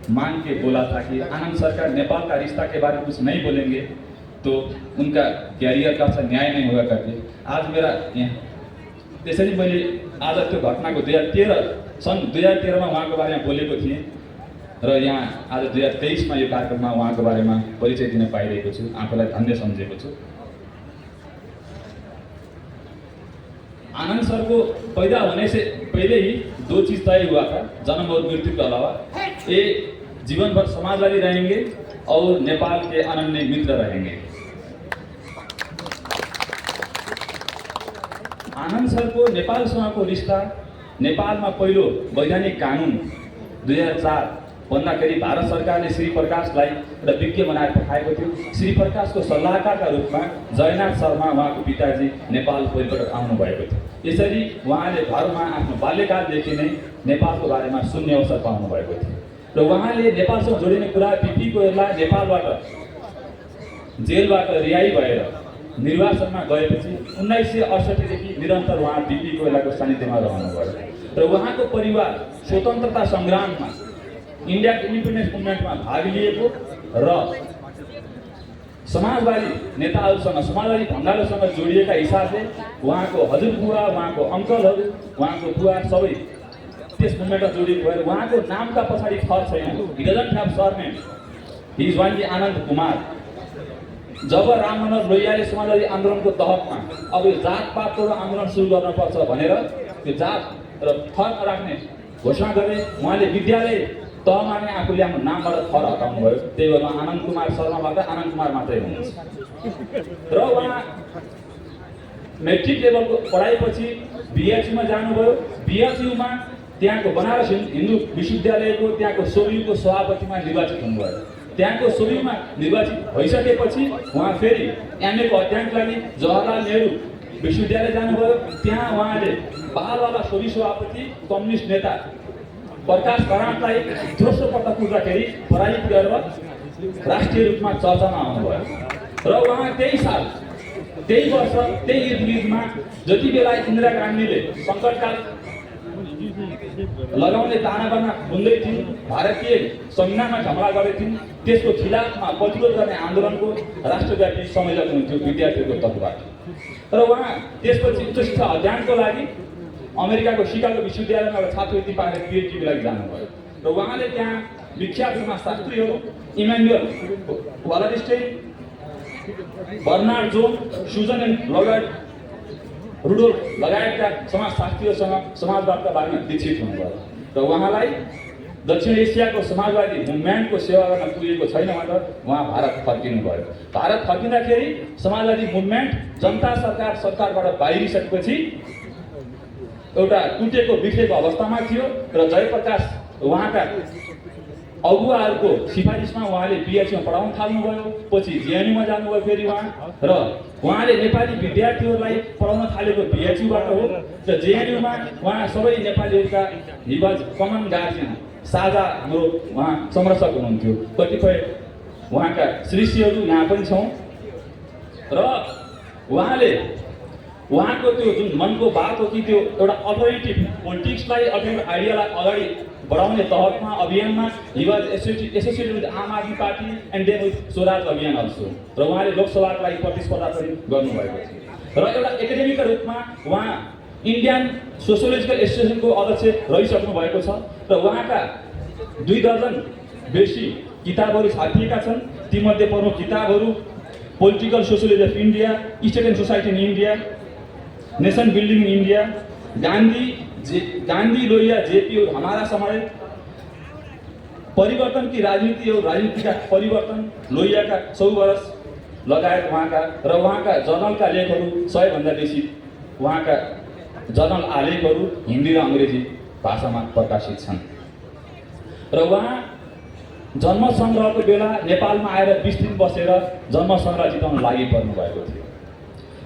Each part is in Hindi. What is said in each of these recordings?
मांग के बोला था कि आनंद सरकार नेपाल का रिश्ता के बारे में कुछ नहीं बोलेंगे तो उनका कैरियर का अच्छा न्याय नहीं होगा करके आज मेरा यहाँ त्यसरी मैले आज त्यो घटनाको 2013 सन् 2013 में उहाँको बारेमा बोलेको थिएँ र यहाँ आज 2023 में यो कार्यक्रममा उहाँको बारेमा परिचय दिन पाइरहेको छु। आफूलाई धन्य सम्झेको छु। आनंद सर को पैदा होने से पहले ही 2 चीज तय हुआ था, जन्म और मृत्यु के अलावा। ये जीवन भर समाजवादी रहेंगे और नेपाल के अनन्य मित्र रहेंगे। आनंद सर को नेपाल सँगको रिश्ता नेपालमा पहिलो वैधानिक कानुन 2004 भन्दाखेरि भारत सरकारले श्री प्रकाशलाई एउटा विज्ञ बनाएर पठाएको थियो। श्री प्रकाशको सल्लाहकारका रूपमा जयनाथ शर्मा उहाँको पिताजी नेपाल पहिलोपटक आउनु भएको थियो। यसरी उहाँले घरमा आफ्नो बाल्यकालदेखि नै नेपालको बारेमा सुन्ने अवसर पाउनु भएको थियो र उहाँले नेपालसँग जोडिने कुरा बिपी कोइराला नेपालबाट जेलबाट रिहाई भएर निर्वासनमा गएपछि 1968 देखि निरन्तर उहाँ बिपी कोइरालाको सानिध्यमा रहनुभयो र उहाँको परिवार स्वतन्त्रता सङ्ग्राममा इंडिया इंडिपेंडेंस मूवमेंट में भाग लिएको र समाजवादी नेताहरूसँग समाजवादी भण्डारसँग जोडिएका हिसाबले उहाँको हजुरबुवा उहाँको अङ्कलहरू उहाँको बुवा सबै त्यस मुभमेन्टमा जोडिएको भएर उहाँको नामका पछाडि थर छैन। He doesn't have surname, he is only Anand Kumar. जब राममनोहर लोहियाले समाजवादी आन्दोलनको तहतमा अब यो जातपातको आन्दोलन सुरु गर्नुपर्छ भनेर त्यो जात र थर राख्ने घोषणा गरे। उहाँले विद्यालय तहमा नै आफूले आफ्नो नामबाट थर हटाउनु भयो। त्यही भएर आनन्द कुमार शर्माबाट आनन्द कुमार मात्रै हुनुहुन्छ। र उहाँ मेट्रिक लेभलको पढाइपछि बिएचयूमा जानुभयो। बिएचयूमा त्यहाँको बनारस हिन्दू विश्वविद्यालयको त्यहाँको सोबियुको सभापतिमा निर्वाचित हुनुभयो। त्यहाँको सोबियुमा निर्वाचित भइसकेपछि उहाँ फेरि एमएको अध्ययनको लागि जवाहरलाल नेहरू विश्वविद्यालय जानुभयो। त्यहाँ उहाँले बालवाला सोबी सभापति कम्युनिस्ट नेता प्रकाश कराँतलाई दोस्रो पटक कुर्दाखेरि पराजित गरेर राष्ट्रिय रूपमा चर्चामा आउनुभयो र उहाँ त्यही साल त्यही वर्ष त्यही इर्दगिर्दमा जति बेला इन्दिरा गान्धीले सङ्कटकाल लगाउने ताना बाना बुन्दै थिइन्, भारतीय संविधानमा झमला गरेका थिइन्, त्यसको खिलाफमा प्रतिरोध गर्ने आन्दोलनको राष्ट्रव्यापी संयोजक हुनुहुन्थ्यो विद्यार्थीहरूको तर्फबाट। र उहाँ त्यसपछि उच्च शिक्षा अध्ययनको लागि अमेरिकाको सिकागो विश्वविद्यालयमा एउटा छात्रवृत्ति पाएर पिएचडीको लागि जानुभयो र उहाँले त्यहाँ विख्यात समाजशास्त्रीहरू इमानुएल वालरस्टाइन, बर्नार्ड जोन, सुजन एन्ड लगायत रुडोल्फ लगायतका समाजशास्त्रीहरूसँग समाजवादका बारेमा दीक्षित हुनुभयो र उहाँलाई दक्षिण एसियाको समाजवादी मुभमेन्टको सेवा गर्न पुगेको छैन भनेर उहाँ भारत फर्किनुभयो। भारत फर्किँदाखेरि समाजवादी मुभमेन्ट जनता सरकारबाट बाहिरिसकेपछि एउटा टुटेको बिग्रेको अवस्थामा थियो र जयप्रकाश उहाँका अगुवाहरूको सिफारिसमा उहाँले बिएचयूमा पढाउन थाल्नुभयो। पछि जेएनयूमा जानुभयो फेरि उहाँ र उहाँले नेपाली विद्यार्थीहरूलाई पढाउन थालेको बिएचयूबाट हो र जेएनयूमा उहाँ सबै नेपालीहरूका हि वाज कमन गार्जियन, साझा हाम्रो उहाँ संरक्षक हुनुहुन्थ्यो। कतिपय उहाँका शिष्यहरू यहाँ पनि छौँ र उहाँले उहाँको त्यो जुन मनको बात हो कि त्यो एउटा अल्टरनेटिभ पोलिटिक्सलाई अल्टरनेटिभ आइडियालाई अगाडि बढाउने तहतमा अभियानमा he was associated with Aam Aadmi Party and then with Swaraj Abhiyan also र उहाँले लोकसभाको लागि प्रतिस्पर्धा पनि गर्नुभएको थियो र एउटा एकाडेमिकका रूपमा उहाँ इन्डियन सोसियोलोजिकल एसोसिएसनको अध्यक्ष रहिसक्नु भएको छ र उहाँका 2 दर्जन बेसी किताबहरू छापिएका छन्। तीमध्ये प्रमुख किताबहरू political sociology of India, estate and society in India, nation building in India, Gandhi Lohia JP और हमारा समय, परिवर्तन की राजनीति और राजनीति का परिवर्तन, लोहिया का 100 वर्ष लगायत उहाँका जर्नलका लेखहरू 100 भन्दा बेसी उहाँका जर्नल आलेखहरू हिन्दी र अङ्ग्रेजी भाषामा प्रकाशित छन् र उहाँ जन्म सङ्ग्रहको बेला नेपालमा आएर 20 दिन बसेर जन्म सङ्ग्रह जिताउन लागि पर्नु भएको थियो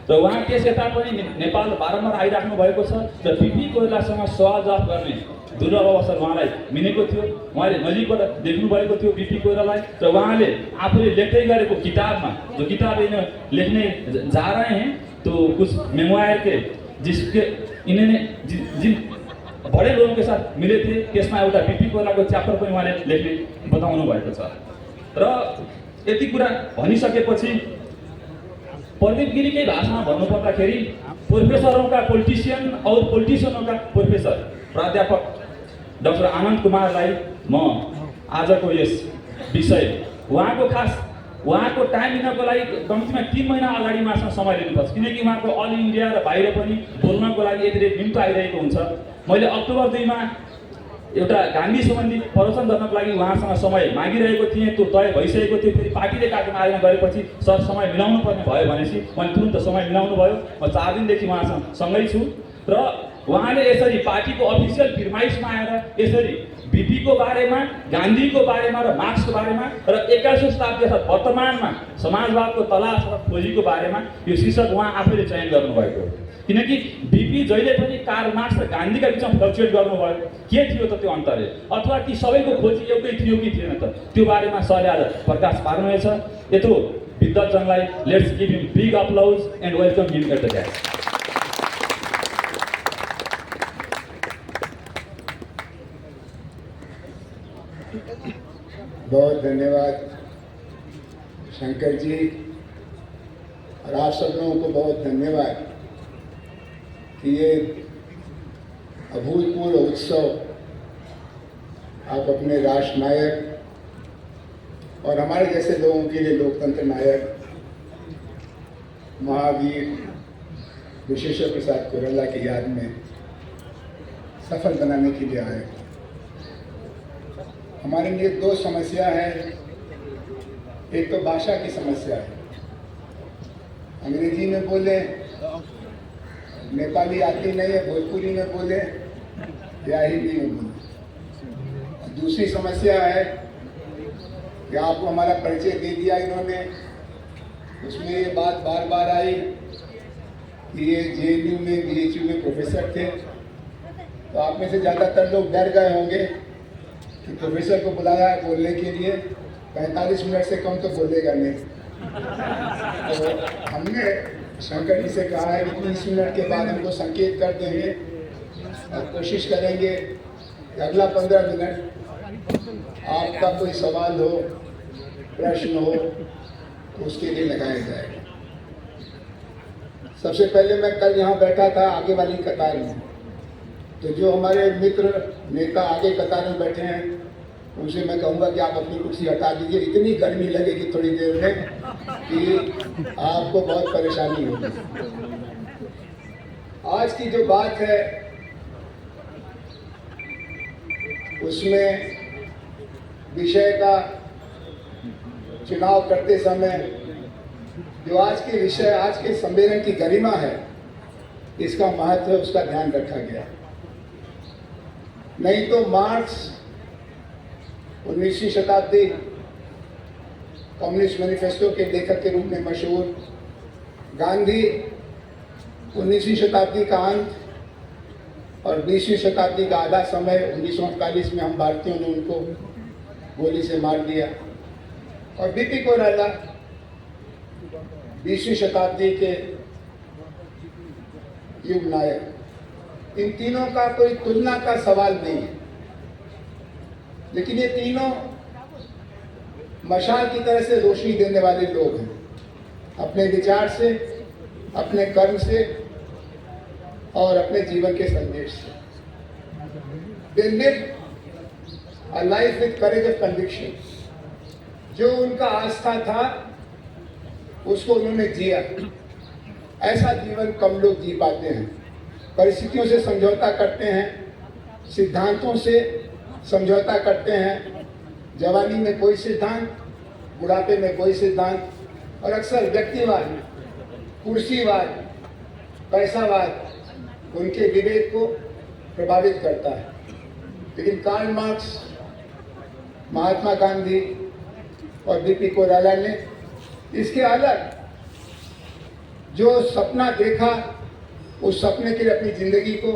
र उहाँ त्यस यता पनि नेपाल बारम्बार आइराख्नु भएको छ र बिपी कोइरालासँग सवाल जवाफ गर्ने दुर्लभ अवसर उहाँलाई मिलेको थियो। उहाँले नजिकबाट देख्नु भएको थियो बिपी कोइरालालाई र उहाँले आफूले लेख्दै गरेको किताबमा, जो किताब लेख्ने जा रहे हैं तो कुछ मेमोयर के जिन बड़े लोगों के साथ मिले थे। त्यसमा एउटा बिपी कोइरालाको च्याप्टर पनि उहाँले लेख्ने बताउनु भएको छ। र यति कुरा भनिसकेपछि प्रदीप गिरीकै भाषामा भन्नुपर्दाखेरि प्रोफेसरों का पोलिटिशियन और पोलिटिशियनों का प्रोफेसर प्राध्यापक डाक्टर आनन्द कुमारलाई म आजको यस विषय उहाँको टाइम लिनको लागि कम्तीमा 3 महिना अगाडि उहाँसँग समय लिनुपर्छ, किनकि उहाँको अल इन्डिया र बाहिर पनि बोल्नको लागि यति निम्तो आइरहेको हुन्छ। मैले अक्टोबर 2 मा एउटा गान्धी सम्बन्धी प्रवचन गर्नको लागि उहाँसँग समय मागिरहेको थिएँ, त्यो तय भइसकेको थियो। फेरि पार्टीले कार्यक्रम आयोजना गरेपछि सर समय मिलाउनु पर्ने भयो भनेपछि मैले तुरुन्त समय मिलाउनु भयो। म 4 दिनदेखि उहाँसँग सँगै छु र उहाँले यसरी पार्टीको अफिसियल फिरमाइसमा आएर यसरी बिपीको बारेमा, गान्धीको बारेमा र मार्क्सको बारेमा र 21औं शताब्दी अर्थात् वर्तमानमा समाजवादको तलास र खोजीको बारेमा यो शीर्षक उहाँ आफैले चयन गर्नुभएको हो। किनकि बिपी जहिले पनि कार्ल मार्क्स र गान्धीका बिचमा फ्लक्चुएट गर्नुभयो। के थियो त त्यो अन्तरले, अथवा ती सबैको खोजी एउटै थियो कि थिएन त, त्यो बारेमा सरले आज प्रकाश पार्नुहुनेछ। यत्रो विद्वतजनलाई let's give him big applause and welcome him at the dais. बहुत धन्यवाद शंकर जी, और आप सब लोगों को बहुत धन्यवाद कि ये अभूतपूर्व उत्सव आप अपने राष्ट्र नायक और हमारे जैसे लोगों के लिए लोकतंत्र नायक महावीर विश्वेश्वर प्रसाद कोइराला की याद में सफल बनाने के लिए आए। हमारे लिए 2 समस्या है। एक तो भाषा की समस्या है, अंग्रेजी में बोले, नेपाली आती नहीं है, भोजपुरी में बोले या हिंदी में बोले। दूसरी समस्या है कि आपको हमारा परिचय दे दिया इन्होंने, उसमें ये बात बार बार आई कि ये JNU में BHU में प्रोफेसर थे। तो आप में से ज़्यादातर लोग डर गए होंगे कि प्रोफेसर को बुलाया है बोलने के लिए, 45 मिनट से कम तो बोलेगा नहीं। तो हमने शंकर जी से कहा है कि 30 मिनट के बाद हमको संकेत कर देंगे और कोशिश करेंगे कि अगला 15 मिनट आपका कोई सवाल हो, प्रश्न हो, तो उसके लिए लगाया जाएगा। सबसे पहले मैं कल यहाँ बैठा था आगे वाली कतार में, तो जो हमारे मित्र नेता आगे कतार में बैठे हैं उनसे मैं कहूँगा कि आप अपनी कुर्सी हटा दीजिए, इतनी गर्मी लगेगी थोड़ी देर में कि आपको बहुत परेशानी होगी। आज की जो बात है उसमें विषय का चुनाव करते समय जो आज के विषय, आज के सम्मेलन की गरिमा है, इसका महत्व, उसका ध्यान रखा गया। नहीं तो मार्क्स 19वीं शताब्दी कम्युनिस्ट मैनिफेस्टो के लेखक के रूप में मशहूर, गांधी 19वीं शताब्दी का अंत और 20वीं शताब्दी का आधा समय 1948 में हम भारतीयों ने उनको गोली से मार दिया, और बीपी कोइराला 20वीं शताब्दी के युग नायक। इन तीनों का कोई तुलना का सवाल नहीं है, लेकिन ये तीनों मशाल की तरह से रोशनी देने वाले लोग हैं, अपने विचार से, अपने कर्म से और अपने जीवन के संदेश से। They live a life with courage of conviction। जो उनका आस्था था उसको उन्होंने जिया। ऐसा जीवन कम लोग जी पाते हैं। परिस्थितियों से समझौता करते हैं, सिद्धांतों से समझौता करते हैं। जवानी में कोई सिद्धांत, बुढ़ापे में कोई सिद्धांत, और अक्सर व्यक्तिवाद, कुर्सीवाद, पैसावाद उनके विवेक को प्रभावित करता है। लेकिन कार्ल मार्क्स, महात्मा गांधी और बीपी कोइराला ने इसके अलग जो सपना देखा, उस सपने के लिए अपनी जिंदगी को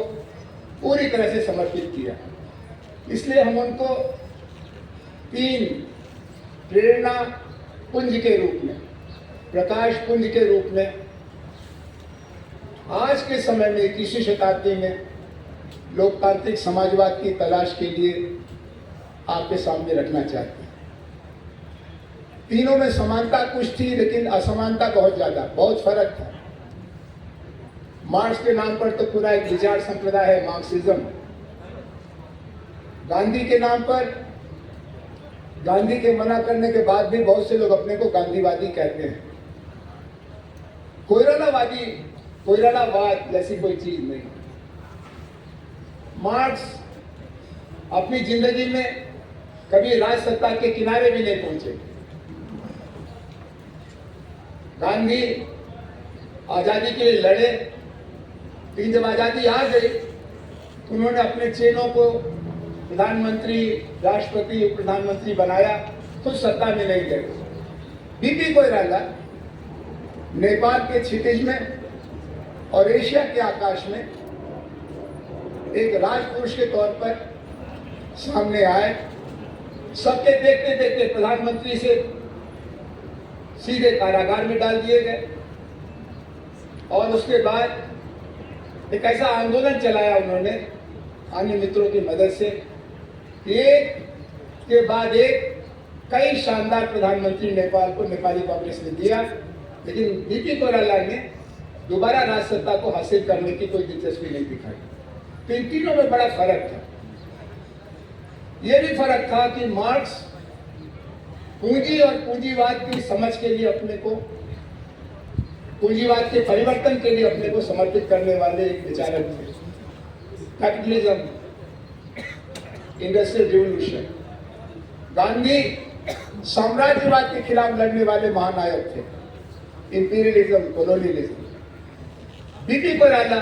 पूरी तरह से समर्पित किया। इसलिए हम उनको 3 प्रेरणा पुंज के रूप में, प्रकाश पुंज के रूप में आज के समय में 21वीं शताब्दी में लोकतांत्रिक समाजवाद की तलाश के लिए आपके सामने रखना चाहते हैं। तीनों में समानता कुछ थी, लेकिन असमानता बहुत ज्यादा, बहुत फर्क था। मार्क्स के नाम पर तो पूरा एक विचार संप्रदाय है, मार्क्सिज्म। गांधी के नाम पर, गांधी के मना करने के बाद भी बहुत से लोग अपने को गांधीवादी कहते हैं। कोयरालावादी, कोयरालावाद जैसी कोई चीज नहीं। मार्क्स अपनी जिंदगी में कभी राज सत्ता के किनारे भी नहीं पहुंचे। गांधी आजादी के लिए लड़े, लेकिन जब आजादी आ गई तो उन्होंने अपने चेलों को प्रधानमंत्री, राष्ट्रपति, उप प्रधानमंत्री बनाया, खुद सत्ता में नहीं गए। बीपी कोइराला नेपाल के क्षितिज में और एशिया के आकाश में एक राजपुरुष के तौर पर सामने आए। सबके देखते देखते प्रधानमंत्री से सीधे कारागार में डाल दिए गए और उसके बाद एक ऐसा आंदोलन चलाया उन्होंने अन्य मित्रों की मदद से, एक के बाद एक कई शानदार प्रधानमंत्री नेपाल को, नेपाली कांग्रेस ने दिया। लेकिन बीपी कोइराला ने दोबारा राज सत्ता को हासिल करने की कोई दिलचस्पी नहीं दिखाई। तो इन तीनों में बड़ा फर्क था। यह भी फर्क था कि मार्क्स पूंजी और पूंजीवाद की समझ के लिए अपने को, पूंजीवाद के परिवर्तन के लिए अपने को समर्पित करने वाले एक विचारक थे। Capitalism, industrial revolution. गांधी साम्राज्यवाद के खिलाफ लड़ने वाले महानायक थे, इंपीरियलिज्म, कॉलोनियलिज्म। बीपी कोइराला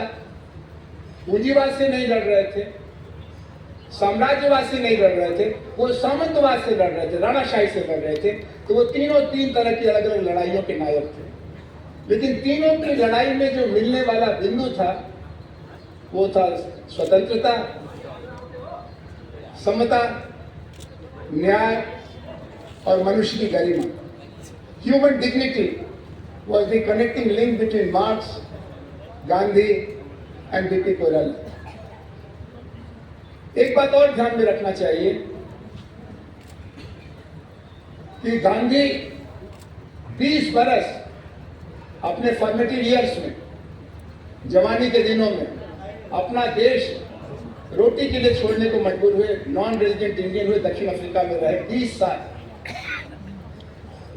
पूंजीवाद से नहीं लड़ रहे थे, साम्राज्यवाद से नहीं लड़ रहे थे, वो सामंतवाद से लड़ रहे थे, राणाशाही से लड़ रहे थे। तो वो तीनों तीन तरह की अलग अलग लड़ाइयों के नायक थे। लेकिन तीनों की लड़ाई में जो मिलने वाला बिंदु था वो था स्वतंत्रता, समता, न्याय और मनुष्य की गरिमा। Human dignity was the connecting link between Marx, Gandhi and BP Koirala. एक बात और ध्यान में रखना चाहिए कि गांधी 20 बरस अपने फॉर्मेटिव ईयर्स में, जवानी के दिनों में, अपना देश रोटी के लिए छोड़ने को मजबूर हुए, नॉन रेजिडेंट इंडियन हुए, दक्षिण अफ्रीका में रहे 20 साल।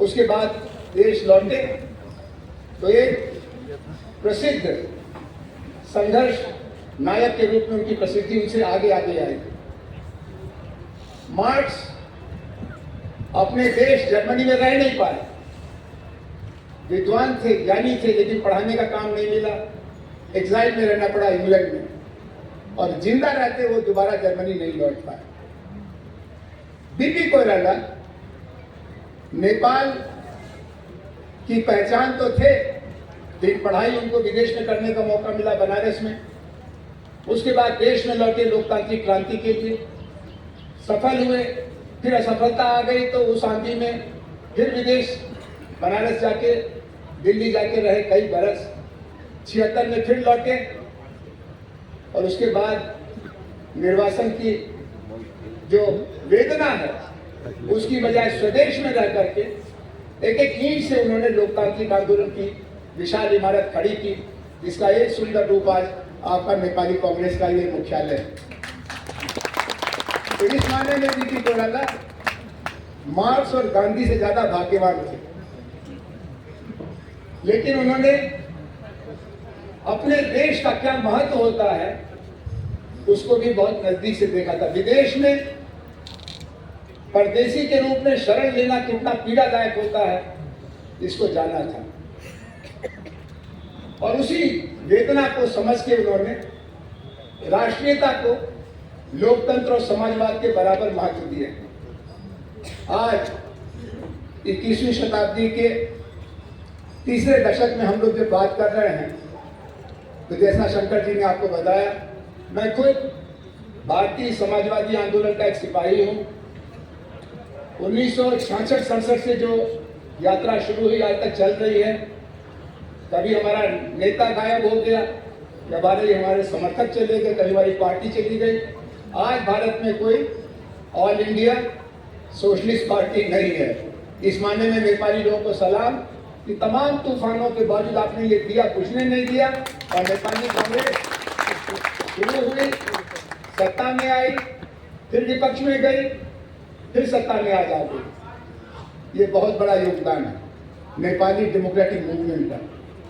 उसके बाद देश लौटे तो एक प्रसिद्ध संघर्ष नायक के रूप में उनकी प्रसिद्धि उनसे आगे आगे आई। मार्क्स अपने देश जर्मनी में रह नहीं पाए, विद्वान थे, ज्ञानी थे, लेकिन पढ़ाने का काम नहीं मिला, एग्जाइल में रहना पड़ा इंग्लैंड में, और जिंदा रहते वो दोबारा जर्मनी नहीं लौट पाए। बीपी कोइराला नेपाल की पहचान तो थे, लेकिन पढ़ाई उनको विदेश में करने का मौका मिला, बनारस में। उसके बाद देश में लौटे लोकतांत्रिक क्रांति के लिए, सफल हुए, फिर असफलता आ गई तो उस आंधी में फिर विदेश, बनारस जाके, दिल्ली जाके रहे कई बरस। 76 में फिर लौटे और उसके बाद निर्वासन की जो वेदना है उसकी बजाय स्वदेश में रह करके एक एक ईंट से उन्होंने लोकतांत्रिक आंदोलन की विशाल इमारत खड़ी की, जिसका एक सुंदर रूप आज आपका नेपाली कांग्रेस का ये मुख्यालय है। तो इस मायने में बीपी कोइराला मार्क्स और गांधी से ज्यादा भाग्यवान थे, लेकिन उन्होंने अपने देश का क्या महत्व होता है उसको भी बहुत नजदीक से देखा था। विदेश में परदेशी के रूप में शरण लेना कितना पीड़ादायक होता है इसको जाना था, और उसी वेदना को समझ के उन्होंने राष्ट्रीयता को लोकतंत्र और समाजवाद के बराबर महत्व दिया। आज 21वीं शताब्दी के तीसरे दशक में हम लोग जब बात कर रहे हैं तो जैसा शंकर जी ने आपको बताया, मैं खुद भारतीय समाजवादी आंदोलन का एक सिपाही हूँ। 1966-67 से जो यात्रा शुरू हुई आज तक चल रही है। कभी हमारा नेता गायब हो गया, हमारे समर्थक चले गए, कभी हमारी पार्टी चली गई। आज भारत में कोई ऑल इंडिया सोशलिस्ट पार्टी नहीं है। इस मायने में नेपाली लोगों को सलाम कि तमाम तूफानों के बावजूद आपने ये दिया, कुछ ने नहीं दिया। और नेपाली कांग्रेस शुरू हुई, सत्ता में आई, फिर विपक्ष में गई, फिर सत्ता में आ जाती। ये बहुत बड़ा योगदान है नेपाली डेमोक्रेटिक मूवमेंट का,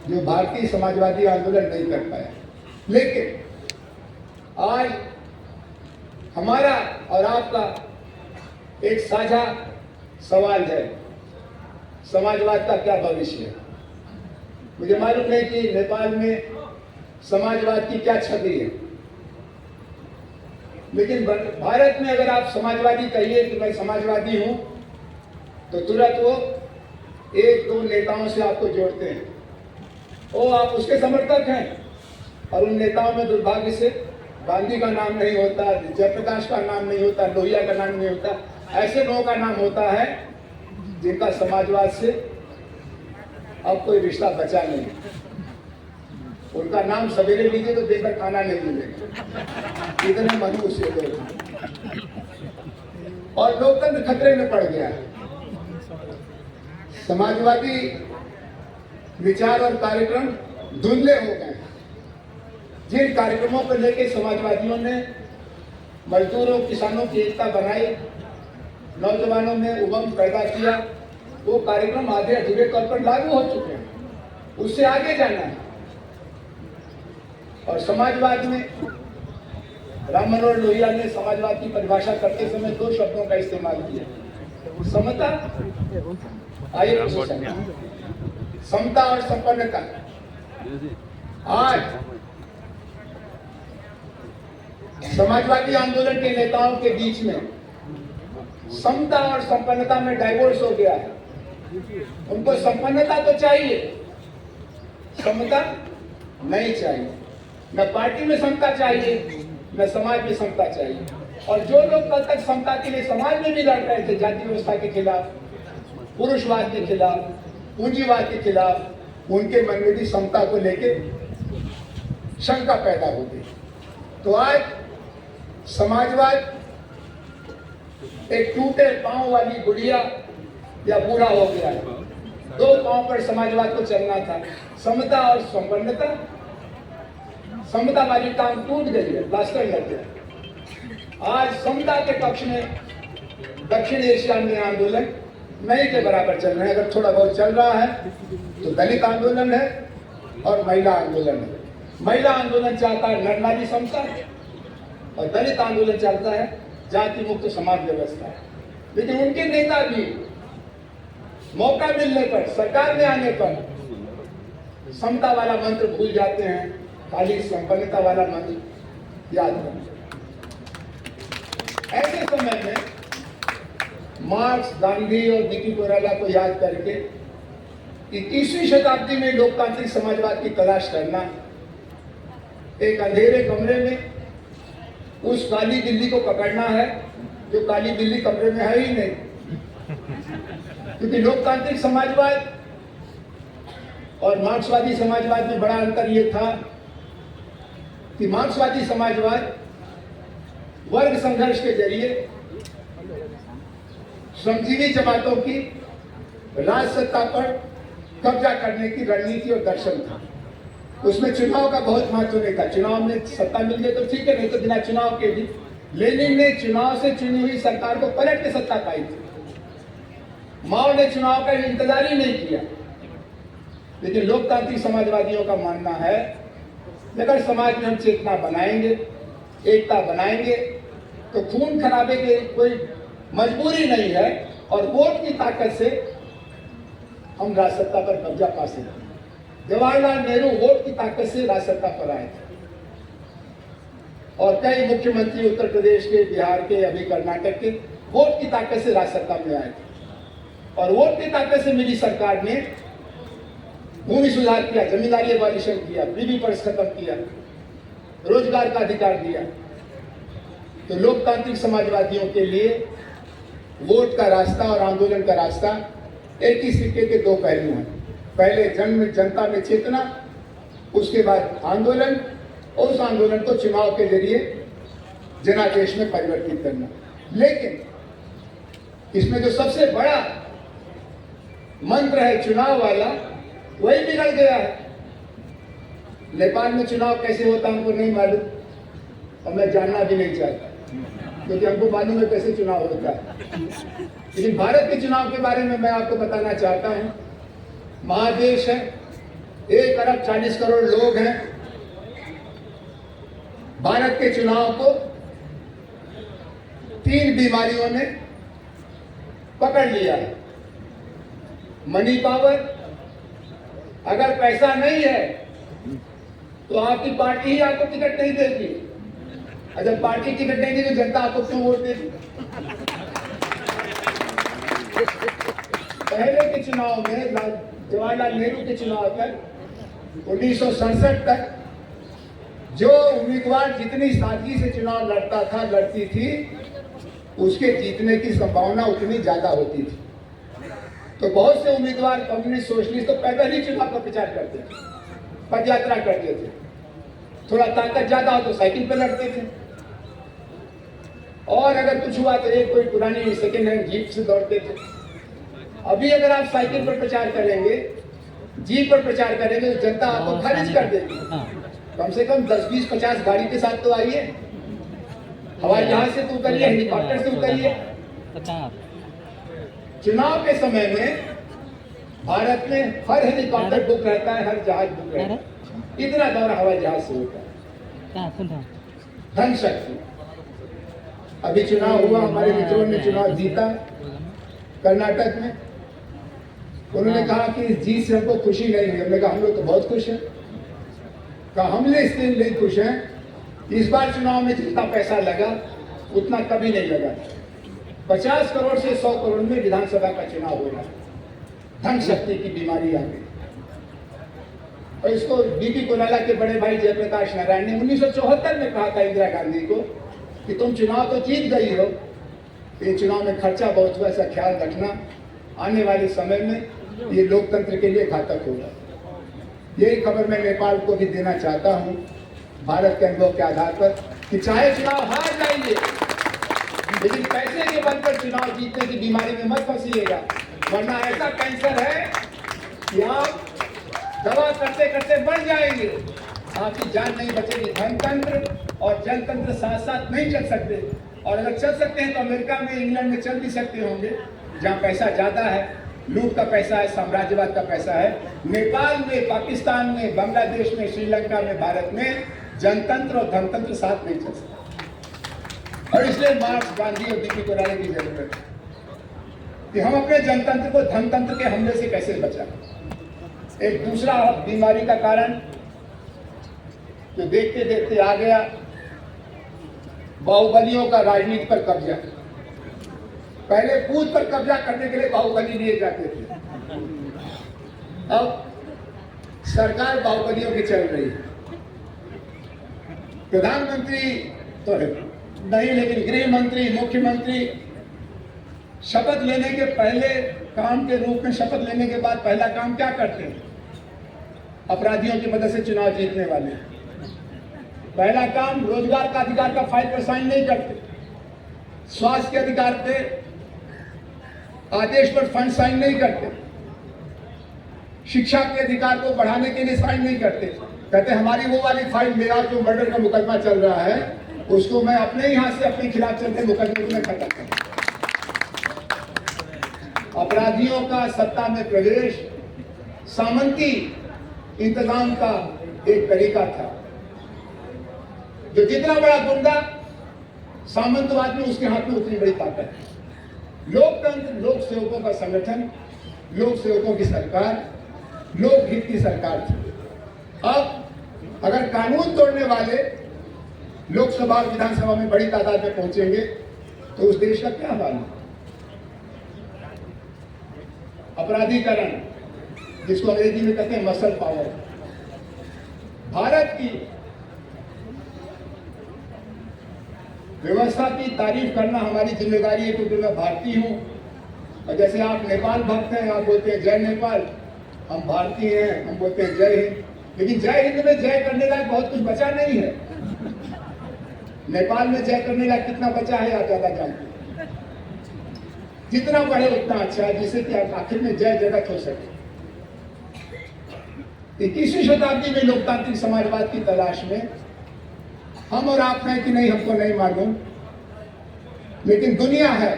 जो भारतीय समाजवादी आंदोलन नहीं कर पाया। लेकिन आज हमारा और आपका एक साझा सवाल है, समाजवाद का क्या भविष्य है। मुझे मालूम नहीं कि नेपाल में समाजवाद की क्या छवि है, लेकिन भारत में अगर आप समाजवादी कहिए कि मैं समाजवादी हूं, तो तुरंत वो एक दो नेताओं से आपको जोड़ते हैं, वो आप उसके समर्थक हैं। और उन नेताओं में दुर्भाग्य से गांधी का नाम नहीं होता, जयप्रकाश का नाम नहीं होता, लोहिया का नाम नहीं होता। ऐसे लोगों का नाम होता है जिनका समाजवाद से अब कोई रिश्ता बचा नहीं। उनका नाम सवेरे लीजिए तो देकर खाना नहीं मिलेगा, इतने मनुष्य लोग। और लोकतंत्र खतरे में पड़ गया है। समाजवादी विचार और कार्यक्रम धुंधले हो गए। जिन कार्यक्रमों को लेकर समाजवादियों ने मजदूरों किसानों की एकता बनाई, नौजवानों में उमंग पैदा किया, वो कार्यक्रम आधे अधूरे तौर पर लागू हो चुके हैं। उससे आगे जाना है। और समाजवाद में राम मनोहर लोहिया ने समाजवाद की परिभाषा करते समय दो शब्दों का इस्तेमाल किया, समता, आइए समता और संपन्नता। आज समाजवादी आंदोलन के नेताओं के बीच में समता और संपन्नता में डाइवोर्स हो गया है। उनको संपन्नता तो चाहिए, समता नहीं चाहिए। न पार्टी में समता चाहिए, न समाज में समता चाहिए। और जो लोग कल तक समता के लिए समाज में भी लड़ रहे थे, जाति व्यवस्था के खिलाफ, पुरुषवाद के खिलाफ, पूंजीवाद के खिलाफ, उनके मन में भी समता को लेकर शंका पैदा हो गई। तो आज समाजवाद एक टूटे पांव वाली गुड़िया या बूढ़ा हो गया है। दो पांव पर समाजवाद को चलना था, समता और संपन्नता। समता वाली टांग टूट गई है, प्लास्टर लग गया। आज समता के पक्ष में दक्षिण एशिया में आंदोलन नहीं के बराबर चल रहे हैं। अगर थोड़ा बहुत चल रहा है तो दलित आंदोलन है और महिला आंदोलन है। महिला आंदोलन चाहता है नर नारी समता, और दलित आंदोलन चाहता है जाति मुक्त समाज व्यवस्था। लेकिन उनके नेता भी मौका मिलने पर, सरकार में आने पर समता वाला मंत्र भूल जाते हैं, खाली संपन्नता वाला मंत्र याद करते। ऐसे समय में मार्क्स, गांधी और बीपी कोइराला को याद करके 21वीं शताब्दी में लोकतांत्रिक समाजवाद की तलाश करना, एक अंधेरे कमरे में उस काली बिल्ली को पकड़ना है जो काली बिल्ली कमरे में है ही नहीं। क्योंकि लोकतांत्रिक समाजवाद और मार्क्सवादी समाजवाद में बड़ा अंतर यह था कि मार्क्सवादी समाजवाद वर्ग संघर्ष के जरिए श्रमजीवी जमातों की राज सत्ता पर कब्जा करने की रणनीति और दर्शन था। उसमें चुनाव का बहुत महत्व नहीं था। चुनाव में सत्ता मिल गई तो ठीक है, नहीं तो बिना चुनाव के भी। लेनिन ने चुनाव से चुनी हुई सरकार को पलट के सत्ता पाई थी। माओ ने चुनाव का इंतजार ही नहीं किया। लेकिन लोकतांत्रिक समाजवादियों का मानना है कि अगर समाज में हम चेतना बनाएंगे, एकता बनाएंगे, तो खून खराबे की कोई मजबूरी नहीं है और वोट की ताकत से हम राज सत्ता पर कब्जा पा सकते हैं। जवाहरलाल नेहरू वोट की ताकत से राज सत्ता पर आए थे और कई मुख्यमंत्री उत्तर प्रदेश के, बिहार के, अभी कर्नाटक के वोट की ताकत से राज सत्ता में आए थे। और वोट की ताकत से मिली सरकार ने भूमि सुधार किया, जमींदारी एबॉलिशन किया, बीबी पर्स खत्म किया, रोजगार का अधिकार दिया। तो लोकतांत्रिक समाजवादियों के लिए वोट का रास्ता और आंदोलन का रास्ता एक ही सिक्के के दो पहलू हैं। पहले जनता में चेतना, उसके बाद आंदोलन उस आंदोलन को चुनाव के जरिए जनादेश में परिवर्तित करना। लेकिन इसमें जो सबसे बड़ा मंत्र है चुनाव वाला, वही बिगड़ गया है। नेपाल में चुनाव कैसे होता हमको नहीं मालूम और मैं जानना भी नहीं चाहता, क्योंकि हमको मालूम है कैसे चुनाव होता है। लेकिन भारत के चुनाव के बारे में मैं आपको बताना चाहता हूं। महादेश है, 1 अरब 40 करोड़ लोग हैं। भारत के चुनाव को 3 बीमारियों ने पकड़ लिया है। मनी पावर, अगर पैसा नहीं है तो आपकी पार्टी ही आपको टिकट नहीं देगी, और जब पार्टी टिकट नहीं देगी तो जनता आपको क्यों वोट देगी? पहले के चुनाव में जवाहरलाल नेहरू के चुनाव तक 1967 तक जो उम्मीदवार जितनी सादगी से चुनाव लड़ता था, लड़ती थी, उसके जीतने की संभावना उतनी ज्यादा होती थी। तो बहुत से उम्मीदवार कम्युनिस्ट सोशलिस्ट तो पैदल ही चुनाव का प्रचार करते थे, पद यात्रा करते थे। थोड़ा ताकत ज्यादा हो तो साइकिल पर लड़ते थे, और अगर कुछ हुआ तो एक कोई पुरानी सेकेंड हैंड जीप से दौड़ते थे। अभी अगर आप साइकिल पर प्रचार करेंगे, जीप पर प्रचार करेंगे, तो जनता आपको खारिज कर देगी। कम से कम 10, 20, 50 गाड़ी के साथ तो आइए, हवाई जहाज से तो उतरिए, हेलीकॉप्टर से उतरिए। चुनाव के समय में भारत में हर हेलीकॉप्टर बुक रहता है, हर जहाज बुक रहता है। इतना दौरा हवाई जहाज से होता है। धन शक्ति। अभी चुनाव हुआ, हमारे मित्रों ने चुनाव जीता कर्नाटक में। उन्होंने कहा कि इस जीत से हमको खुशी नहीं है। हमने कहा हम लोग तो बहुत खुश हैं। कहा हमने इसके लिए खुश हैं, इस बार चुनाव में जितना पैसा लगा उतना कभी नहीं लगा। 50 करोड़ से 100 करोड़ में विधानसभा का चुनाव हो रहा है। धन शक्ति की बीमारी आ गई। और इसको बीबी कोलाला के बड़े भाई जयप्रकाश नारायण ने 1974 में कहा था इंदिरा गांधी को कि तुम चुनाव तो जीत गई हो, ये चुनाव में खर्चा बहुत हुआ, ऐसा ख्याल रखना, आने वाले समय में ये लोकतंत्र के लिए घातक होगा। यही खबर मैं नेपाल को भी देना चाहता हूँ, भारत के अनुभव के आधार पर, कि चाहे चुनाव हार जाइए, लेकिन पैसे के बल पर चुनाव जीतने की बीमारी में मत फंसिएगा, वरना ऐसा कैंसर है कि आप दवा करते करते बढ़ जाएंगे, आपकी जान नहीं बचेगी। धनतंत्र और जनतंत्र साथ साथ नहीं चल सकते, और अगर चल सकते हैं तो अमेरिका में, इंग्लैंड में चल भी सकते होंगे, जहाँ पैसा ज्यादा है, लूट का पैसा है, साम्राज्यवाद का पैसा है। नेपाल में, पाकिस्तान में, बांग्लादेश में, श्रीलंका में, भारत में जनतंत्र और धनतंत्र साथ नहीं चल सकते। और इसलिए मार्क्स, गांधी और बीबी कोलाला की जरूरत है कि हम अपने जनतंत्र को धनतंत्र के हमले से कैसे बचाएं। एक दूसरा बीमारी का कारण जो देखते देखते आ गया, बाहुबलियों का राजनीति पर कब्जा। पहले पूत पर कब्जा करने के लिए बाहुबली लिए जाते थे, अब सरकार बाहुबलियों की चल रही है। प्रधानमंत्री तो नहीं, लेकिन गृह मंत्री, मुख्यमंत्री शपथ लेने के पहले काम के रूप में, शपथ लेने के बाद पहला काम क्या करते हैं? अपराधियों की मदद से चुनाव जीतने वाले पहला काम रोजगार का अधिकार का फाइल पर साइन नहीं करते, स्वास्थ्य के अधिकार पे आदेश पर फंड साइन नहीं करते, शिक्षा के अधिकार को बढ़ाने के लिए साइन नहीं करते। कहते हमारी वो वाली फाइल, मेरा जो मर्डर का मुकदमा चल रहा है उसको मैं अपने ही हाथ से अपने खिलाफ चलते मुकदमे को मैं खत्म करूं। अपराधियों का सत्ता में प्रवेश सामंती इंतजाम का एक तरीका था। जो जितना बड़ा गुंडा सामंतवाद में, उसके हाथ में उतनी बड़ी ताकत है। लोकतंत्र, लोक सेवकों का संगठन, लोक सेवकों की सरकार, लोकहित की सरकार थी। अब अगर कानून तोड़ने वाले लोकसभा और विधानसभा में बड़ी तादाद में पहुंचेंगे तो उस देश का क्या हाल है? अपराधीकरण, जिसको अंग्रेजी में कहते हैं मसल पावर, भारत की व्यवस्था की तारीफ करना हमारी जिम्मेदारी है, क्योंकि मैं भारतीय हूँ। और जैसे आप नेपाल भक्त हैं, आप बोलते हैं जय नेपाल, हम भारतीय हैं, हम बोलते हैं जय हिंद। लेकिन जय हिंद में जय करने लायक बहुत कुछ बचा नहीं है। नेपाल में जय करने लायक कितना बचा है आप ज्यादा जानते हैं। जितना बढ़े उतना अच्छा है, जिससे कि आखिर में जय जगत हो सके। 21वीं शताब्दी में लोकतांत्रिक समाजवाद की तलाश में हम और आप हैं कि नहीं हमको नहीं मालूम, लेकिन दुनिया है।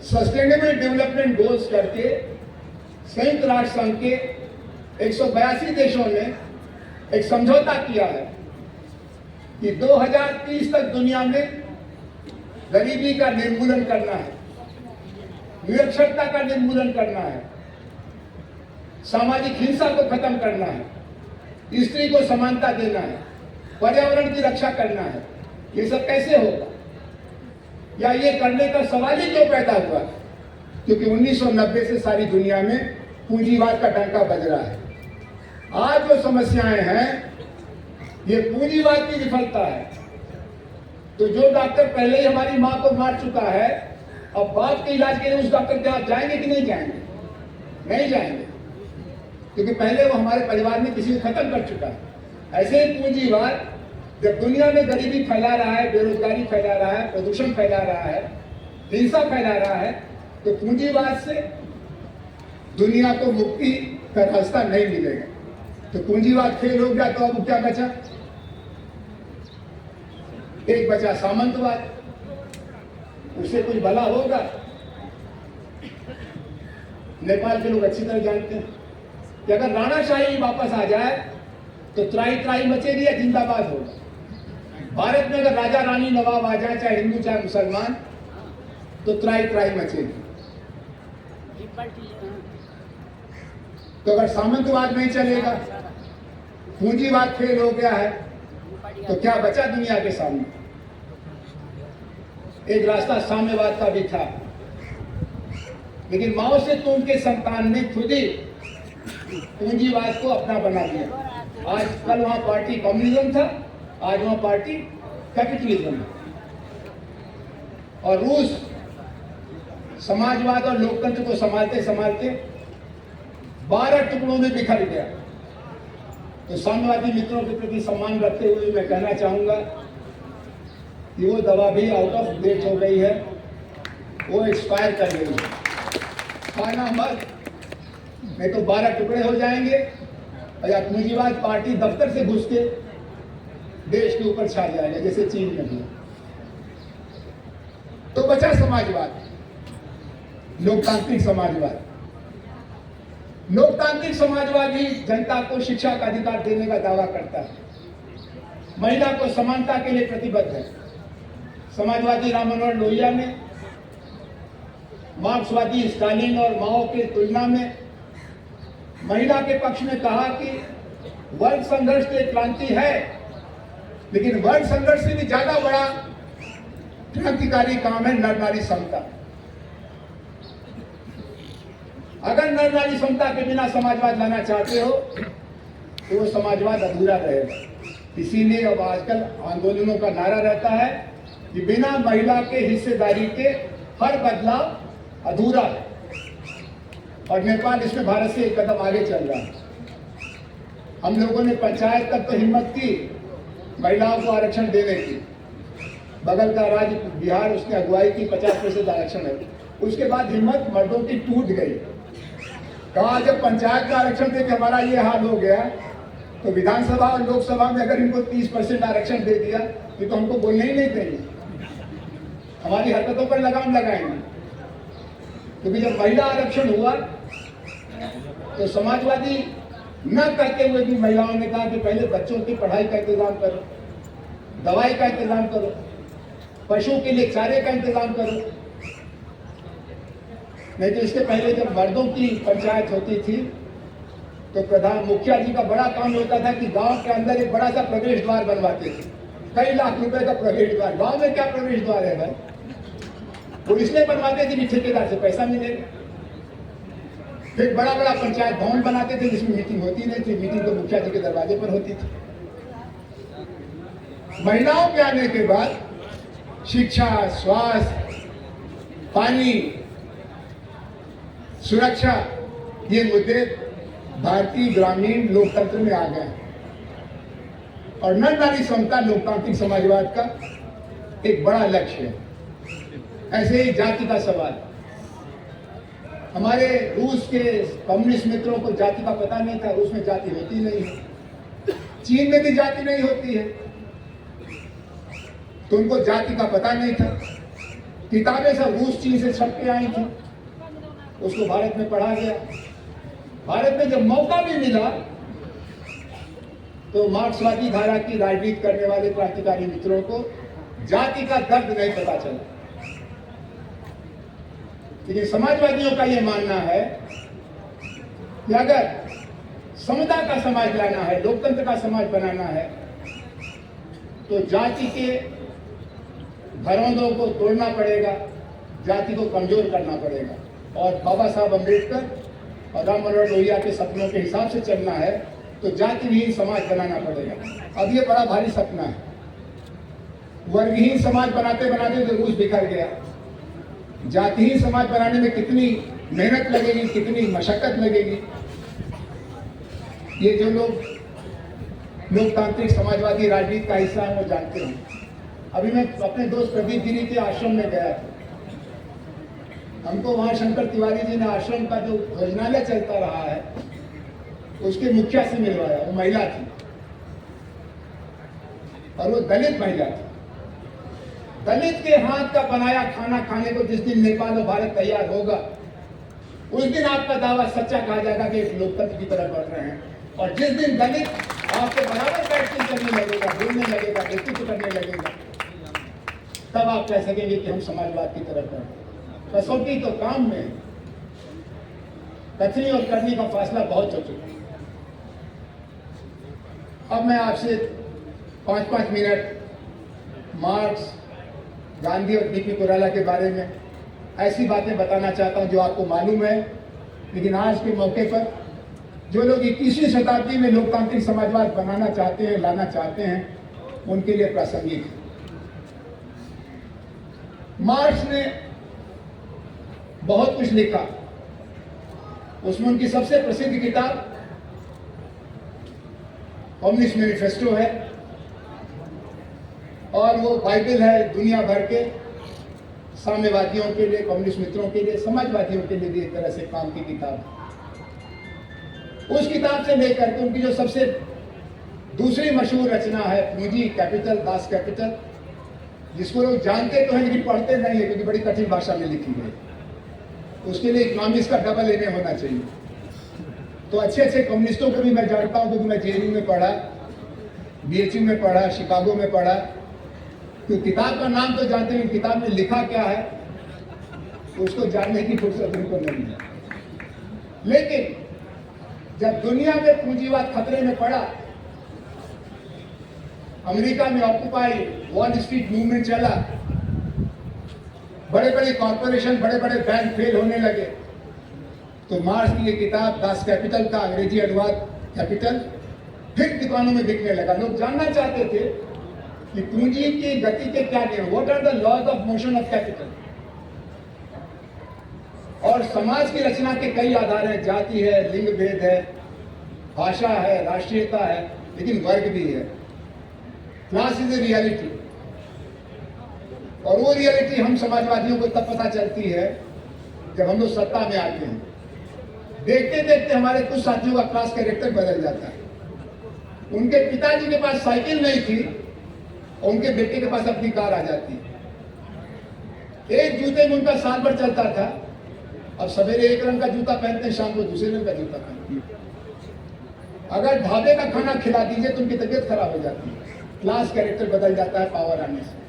सस्टेनेबल डेवलपमेंट गोल्स करके संयुक्त राष्ट्र संघ के 182 देशों ने एक समझौता किया है कि 2030 तक दुनिया में गरीबी का निर्मूलन करना है, निरक्षरता का निर्मूलन करना है, सामाजिक हिंसा को खत्म करना है, स्त्री को समानता देना है, पर्यावरण की रक्षा करना है। ये सब कैसे होगा, या ये करने का सवाल ही क्यों पैदा हुआ? क्योंकि 1990 से सारी दुनिया में पूंजीवाद का डंका बज रहा है। आज जो समस्याएं हैं ये पूंजीवाद की विफलता है। तो जो डॉक्टर पहले ही हमारी माँ को मार चुका है, अब बाप के इलाज के लिए उस डॉक्टर के आप जाएंगे कि नहीं जाएंगे? नहीं जाएंगे, क्योंकि पहले वो हमारे परिवार में किसी को खत्म कर चुका है। ऐसे ही पूंजीवाद जब दुनिया में गरीबी फैला रहा है, बेरोजगारी फैला रहा है, प्रदूषण फैला रहा है, हिंसा फैला रहा है, तो पूंजीवाद से दुनिया को मुक्ति का रास्ता नहीं मिलेगा। तो पूंजीवाद फेल हो गया तो अब क्या बचा? एक बचा सामंतवाद। उससे कुछ भला होगा? नेपाल के लोग अच्छी तरह जानते हैं कि अगर राणाशाही वापस आ जाए तो त्राई त्राई मचेगी या जिंदाबाद होगा। भारत में अगर राजा रानी नवाब आ जाए, चाहे हिंदू चाहे मुसलमान, तो त्राई त्राई मचेगी। तो अगर सामंतवाद नहीं चलेगा, पूंजीवाद फेल हो गया है, तो क्या बचा दुनिया के सामने? एक रास्ता साम्यवाद का भी था, लेकिन माओ से तुम के संतान ने खुद ही पूंजीवाद को अपना बना दिया। आज कल वहां पार्टी कम्युनिज्म था, आज वहां पार्टी कैपिटलिज्म है। और रूस समाजवाद और लोकतंत्र को संभालते संभालते 12 टुकड़ों में बिखर गया। तो साम्यवादी मित्रों के प्रति सम्मान रखते हुए मैं कहना चाहूंगा कि वो दवा भी आउट ऑफ डेट हो गई है, वो एक्सपायर कर गई है। खाना मत, नहीं तो 12 टुकड़े हो जाएंगे और या पूंजीवाद पार्टी दफ्तर से घुस के देश के ऊपर छा जाएगा, जैसे चीन में भी। तो बचा समाजवाद, लोकतांत्रिक समाजवाद। लोकतांत्रिक समाजवाद ही जनता को शिक्षा का अधिकार देने का दावा करता है, महिला को समानता के लिए प्रतिबद्ध है। समाजवादी राम मनोहर लोहिया ने मार्क्सवादी स्टालिन और माओ की तुलना में महिला के पक्ष में कहा कि वर्ग संघर्ष तो एक क्रांति है, लेकिन वर्ग संघर्ष से भी ज्यादा बड़ा क्रांतिकारी काम है नर नारी समता। अगर नर नारी समता के बिना समाजवाद लाना चाहते हो तो वो समाजवाद अधूरा रहेगा। इसीलिए अब आजकल आंदोलनों का नारा रहता है कि बिना महिला के हिस्सेदारी के हर बदलाव अधूरा है। और नेपाल इसमें भारत से एक कदम आगे चल रहा है। हम लोगों ने पंचायत तक तो हिम्मत की महिलाओं को आरक्षण देने की। बगल का राज्य बिहार, उसने अगुवाई की, 50% आरक्षण है। उसके बाद हिम्मत मर्दों की टूट गई। कहा जब पंचायत का आरक्षण दे के हमारा ये हाल हो गया, तो विधानसभा और लोकसभा में अगर इनको 30% आरक्षण दे दिया तो हमको बोलने ही नहीं देंगे, हमारी हरकतों पर लगाम लगाएंगे। क्योंकि जब महिला आरक्षण हुआ तो समाजवादी न कहते हुए भी महिलाओं ने कहा कि पहले बच्चों की पढ़ाई का इंतजाम करो, दवाई का इंतजाम करो, पशुओं के लिए चारे का इंतजाम करो। नहीं तो इसके पहले जब मर्दों की पंचायत होती थी तो प्रधान मुखिया जी का बड़ा काम होता था कि गांव के अंदर एक बड़ा सा प्रवेश द्वार बनवाते थे। कई लाख रुपए का प्रवेश द्वार। गांव में क्या प्रवेश द्वार है भाई? वो इसलिए बनवाते थे कि ठेकेदार से पैसा मिलेगा। फिर बड़ा बड़ा पंचायत भवन बनाते थे जिसमें मीटिंग होती नहीं थी। मीटिंग तो मुखिया जी के दरवाजे पर होती थी। महिलाओं के आने के बाद शिक्षा, स्वास्थ्य, पानी, सुरक्षा, ये मुद्दे भारतीय ग्रामीण लोकतंत्र में आ गए हैं और नर नारी समता लोकतांत्रिक समाजवाद का एक बड़ा लक्ष्य है। ऐसे ही जाति का सवाल, हमारे रूस के कम्युनिस्ट मित्रों को जाति का पता नहीं था। रूस में जाति होती नहीं है, चीन में भी जाति नहीं होती है, तो उनको जाति का पता नहीं था। किताबें सब रूस चीन से छप के आई थी, उसको भारत में पढ़ा गया। भारत में जब मौका भी मिला तो मार्क्सवादी धारा की राजनीति करने वाले क्रांतिकारी मित्रों को जाति का दर्द नहीं पता चला। लेकिन समाजवादियों का यह मानना है कि अगर समता का समाज लाना है, लोकतंत्र का समाज बनाना है, तो जाति के घरौंदों को तोड़ना पड़ेगा, जाति को कमजोर करना पड़ेगा। और बाबा साहब अम्बेडकर और राम मनोहर लोहिया के सपनों के हिसाब से चलना है तो जाति विहीन समाज बनाना पड़ेगा। अब ये बड़ा भारी सपना है। वर्गहीन समाज बनाते बनाते तो रूस बिखर गया। जातिहीन समाज बनाने में कितनी मेहनत लगेगी, कितनी मशक्कत लगेगी, ये जो लोग लोकतांत्रिक समाजवादी राजनीति का हिस्सा है वो जानते हैं। अभी मैं अपने दोस्त प्रदीप गिरी के आश्रम में गया था। हमको वहां शंकर तिवारी जी ने आश्रम का जो भोजनालय चलता रहा है उसके मुखिया से मिलवाया। वो महिला थी और वो दलित महिला थी। दलित के हाथ का बनाया खाना खाने को जिस दिन नेपाल और भारत तैयार होगा उस दिन आपका दावा सच्चा कहा जाएगा कि एक लोकतंत्र की तरफ बढ़ रहे हैं। और जिस दिन दलित आपके बराबर बैठकर करने लगेगा, बोलने लगेगा, नेतृत्व करने लगेगा, तब आप कह सकेंगे कि हम समाजवाद की तरफ बढ़ रहे हैं। कसौटी तो काम में, कथनी और करनी का फासला बहुत हो चुका है। अब मैं आपसे 5-5 मिनट मार्क्स, गांधी और डीपी कोराला के बारे में ऐसी बातें बताना चाहता हूं जो आपको मालूम है, लेकिन आज के मौके पर जो लोग 21वीं शताब्दी में लोकतांत्रिक समाजवाद बनाना चाहते हैं, लाना चाहते हैं, उनके लिए प्रासंगिक है। मार्क्स ने बहुत कुछ लिखा, उसमें उनकी सबसे प्रसिद्ध किताब कम्युनिस्ट मैनिफेस्टो है और वो बाइबल है दुनिया भर के साम्यवादियों के लिए, कम्युनिस्ट मित्रों के लिए, समाजवादियों के लिए भी एक तरह से काम की किताब है। उस किताब से लेकर के उनकी जो सबसे दूसरी मशहूर रचना है पूंजी कैपिटल, दास कैपिटल, जिसको लोग जानते तो हैं लेकिन पढ़ते नहीं है क्योंकि बड़ी कठिन भाषा में लिखी गई। उसके लिए इकोनॉमिक्स का डबल एमए होना चाहिए। तो अच्छे अच्छे कम्युनिस्टों को भी मैं जानता हूं क्योंकि मैं जेएनयू में पढ़ा, बीएचयू में पढ़ा, शिकागो में पढ़ा। तो किताब का नाम तो जानते हैं, किताब में लिखा क्या है उसको जानने की फुर्सत उनको नहीं है। लेकिन जब दुनिया में पूंजीवाद खतरे में पड़ा, अमेरिका में ऑक्युपाई वॉल स्ट्रीट मूवमेंट चला, बड़े बड़े कॉर्पोरेशन, बड़े बड़े बैंक फेल होने लगे, तो मार्क्स की ये किताब दास कैपिटल का अंग्रेजी अनुवाद कैपिटल फिर दुकानों में बिकने लगा। लोग जानना चाहते थे कि पूंजी की गति के क्या नियम, what are the laws of motion of capital. और समाज की रचना के कई आधार हैं, जाति है, लिंग भेद है, भाषा है, राष्ट्रीयता है, लेकिन वर्ग भी है। Class is a reality. और वो रियलिटी हम समाजवादियों को तब पता चलती है जब हम लोग सत्ता में आते हैं। देखते देखते हमारे कुछ साथियों का क्लास कैरेक्टर बदल जाता है। उनके पिताजी के पास साइकिल नहीं थी और उनके बेटे के पास अपनी कार आ जाती है। एक जूते में उनका साल भर चलता था, अब सवेरे एक रंग का जूता पहनते हैं, शाम को दूसरे रंग का जूता पहनते हैं। अगर ढाबे का खाना खिला दीजिए तो उनकी तबीयत खराब हो जाती है। क्लास कैरेक्टर बदल जाता है पावर आने से।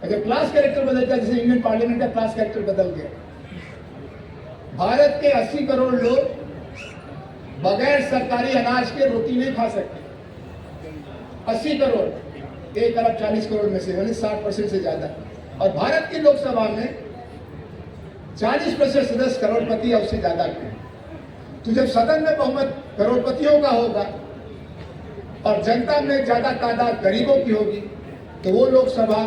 अगर क्लास कैरेक्टर बदल जाए, जैसे इंडियन पार्लियामेंट का क्लास कैरेक्टर बदल गया, भारत के 80 करोड़ लोग बगैर सरकारी अनाज के रोटी नहीं खा सकते। 80 करोड़ 1 अरब 40 करोड़ में से, यानी 60% से ज्यादा। और भारत की लोकसभा में 40% सदस्य करोड़पति या उससे ज्यादा के। तो जब सदन में बहुमत करोड़पतियों का होगा और जनता में ज्यादा तादाद गरीबों की होगी, तो वो लोकसभा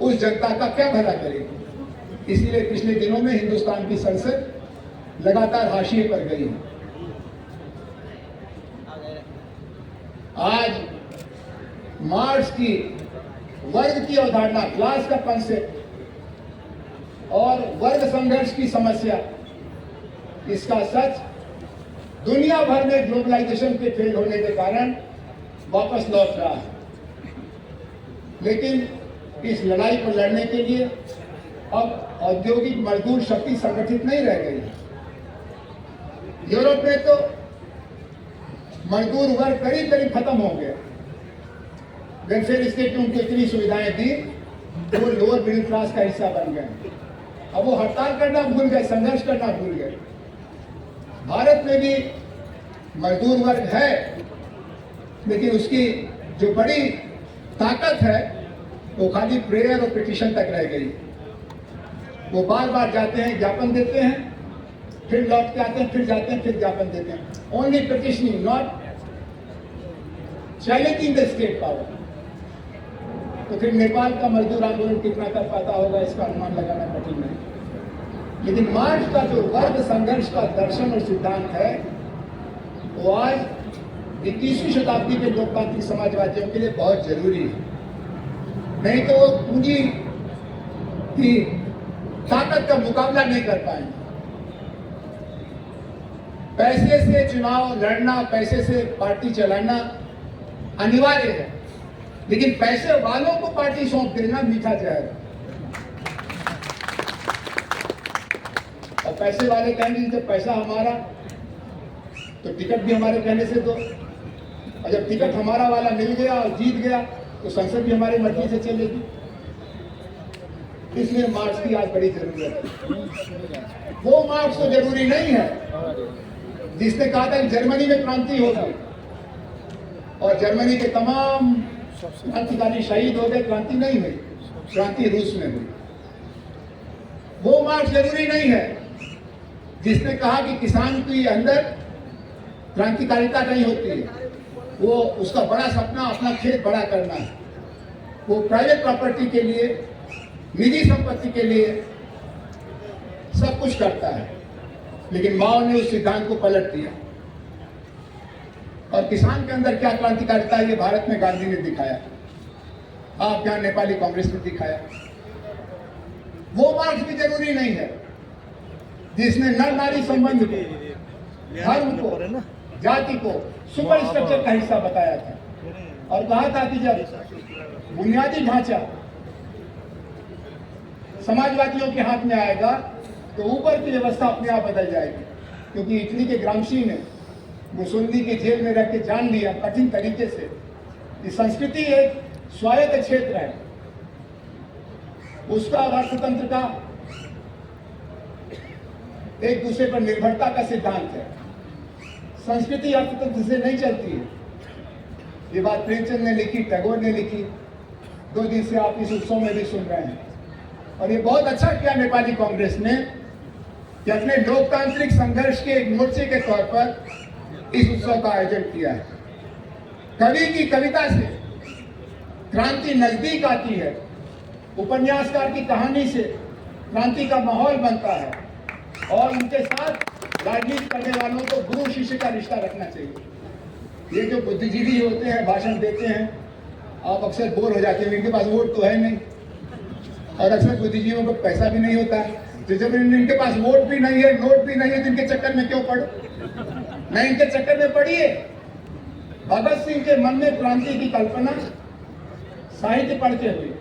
उस जनता का क्या भला करेगी। इसीलिए पिछले दिनों में हिंदुस्तान की संसद लगातार हाशिए पर गई है। आज मार्क्स की वर्ग की अवधारणा, क्लास का कंसेप्ट और वर्ग संघर्ष की समस्या, इसका सच दुनिया भर में ग्लोबलाइजेशन के फेल होने के कारण वापस लौट रहा है। लेकिन इस लड़ाई को लड़ने के लिए अब औद्योगिक मजदूर शक्ति संगठित नहीं रह गई है। यूरोप में तो मजदूर वर्ग करीब करीब खत्म हो गया। वेलफेयर स्टेट ने उनको इतनी सुविधाएं दी तो वो लोअर मिडिल क्लास का हिस्सा बन गए। अब वो हड़ताल करना भूल गए, संघर्ष करना भूल गए। भारत में भी मजदूर वर्ग है, लेकिन उसकी जो बड़ी ताकत है वो खाली प्रेयर और पिटीशन तक रह गई। वो बार बार जाते हैं, ज्ञापन देते हैं, फिर लौट के आते हैं, फिर जाते हैं, फिर ज्ञापन देते हैं। Only petitioning, not challenging the state power. तो फिर नेपाल का मजदूर आंदोलन कितना कर पाता होगा, इसका अनुमान लगाना कठिन है। लेकिन मार्क्स का जो वर्ग संघर्ष का दर्शन और सिद्धांत है वो आज 21वीं शताब्दी के लोकतांत्रिक समाजवादियों के लिए बहुत जरूरी है। नहीं तो वो पूंजी की ताकत का मुकाबला नहीं कर पाएंगे। पैसे से चुनाव लड़ना, पैसे से पार्टी चलाना अनिवार्य है, लेकिन पैसे वालों को पार्टी सौंप देना मीठा जाएगा। और पैसे वाले कहेंगे जब पैसा हमारा तो टिकट भी हमारे कहने से दो, और जब टिकट हमारा वाला मिल गया और जीत गया तो संसद भी हमारी मर्जी से चलेगी। इसलिए मार्क्स की आज बड़ी जरूरत है। वो मार्क्स तो जरूरी नहीं है जिसने कहा था कि जर्मनी में क्रांति होगी और जर्मनी के तमाम क्रांतिकारी शहीद हो गए, क्रांति नहीं हुई, क्रांति रूस में हुई। वो मार्क्स जरूरी नहीं है जिसने कहा कि किसान के अंदर क्रांतिकारिता नहीं होती है, वो उसका बड़ा सपना अपना खेत बड़ा करना है। वो प्राइवेट प्रॉपर्टी के लिए, निजी संपत्ति के लिए सब कुछ करता है। लेकिन माओ ने उस सिद्धांत को पलट दिया और किसान के अंदर क्या क्रांतिकारिता है ये भारत में गांधी ने दिखाया, आप यहाँ नेपाली कांग्रेस ने दिखाया। वो मार्क्स भी जरूरी नहीं है जिसने नर नारी संबंध को, धर्म को, जाति को सुपर स्ट्रक्चर का हिस्सा बताया था और कहा था कि जब बुनियादी ढांचा समाजवादियों के हाथ में आएगा तो ऊपर की व्यवस्था अपने आप बदल जाएगी। क्योंकि इटली के ग्रामशी ने मुसोलिनी के जेल में रह के जान लिया कठिन तरीके से कि संस्कृति एक स्वायत्त क्षेत्र है, उसका अर्थतंत्र का एक दूसरे पर निर्भरता का सिद्धांत है। संस्कृति अर्थतंत्र से नहीं चलती है। ये बात प्रेमचंद ने लिखी, टैगोर ने लिखी, 2 दिन से आप इस उत्सव में भी सुन रहे हैं। और ये बहुत अच्छा किया नेपाली कांग्रेस ने कि अपने लोकतांत्रिक संघर्ष के एक मोर्चे के तौर पर इस उत्सव का आयोजन किया है। कवि की कविता से क्रांति नजदीक आती है, उपन्यासकार की कहानी से क्रांति का माहौल बनता है और उनके साथ राजनीति करने वालों को गुरु शिष्य का रिश्ता रखना चाहिए। ये जो बुद्धिजीवी होते हैं, भाषण देते हैं, आप अक्सर बोर हो जाते हैं, इनके पास वोट तो है नहीं और अक्सर बुद्धिजीवियों को पैसा भी नहीं होता है। तो जब इनके पास वोट भी नहीं है, नोट भी नहीं है, तो इनके चक्कर में क्यों पड़ो? नहीं, इनके चक्कर में पड़िए। भगत सिंह के मन में क्रांति की कल्पना साहित्य पढ़ते हुए,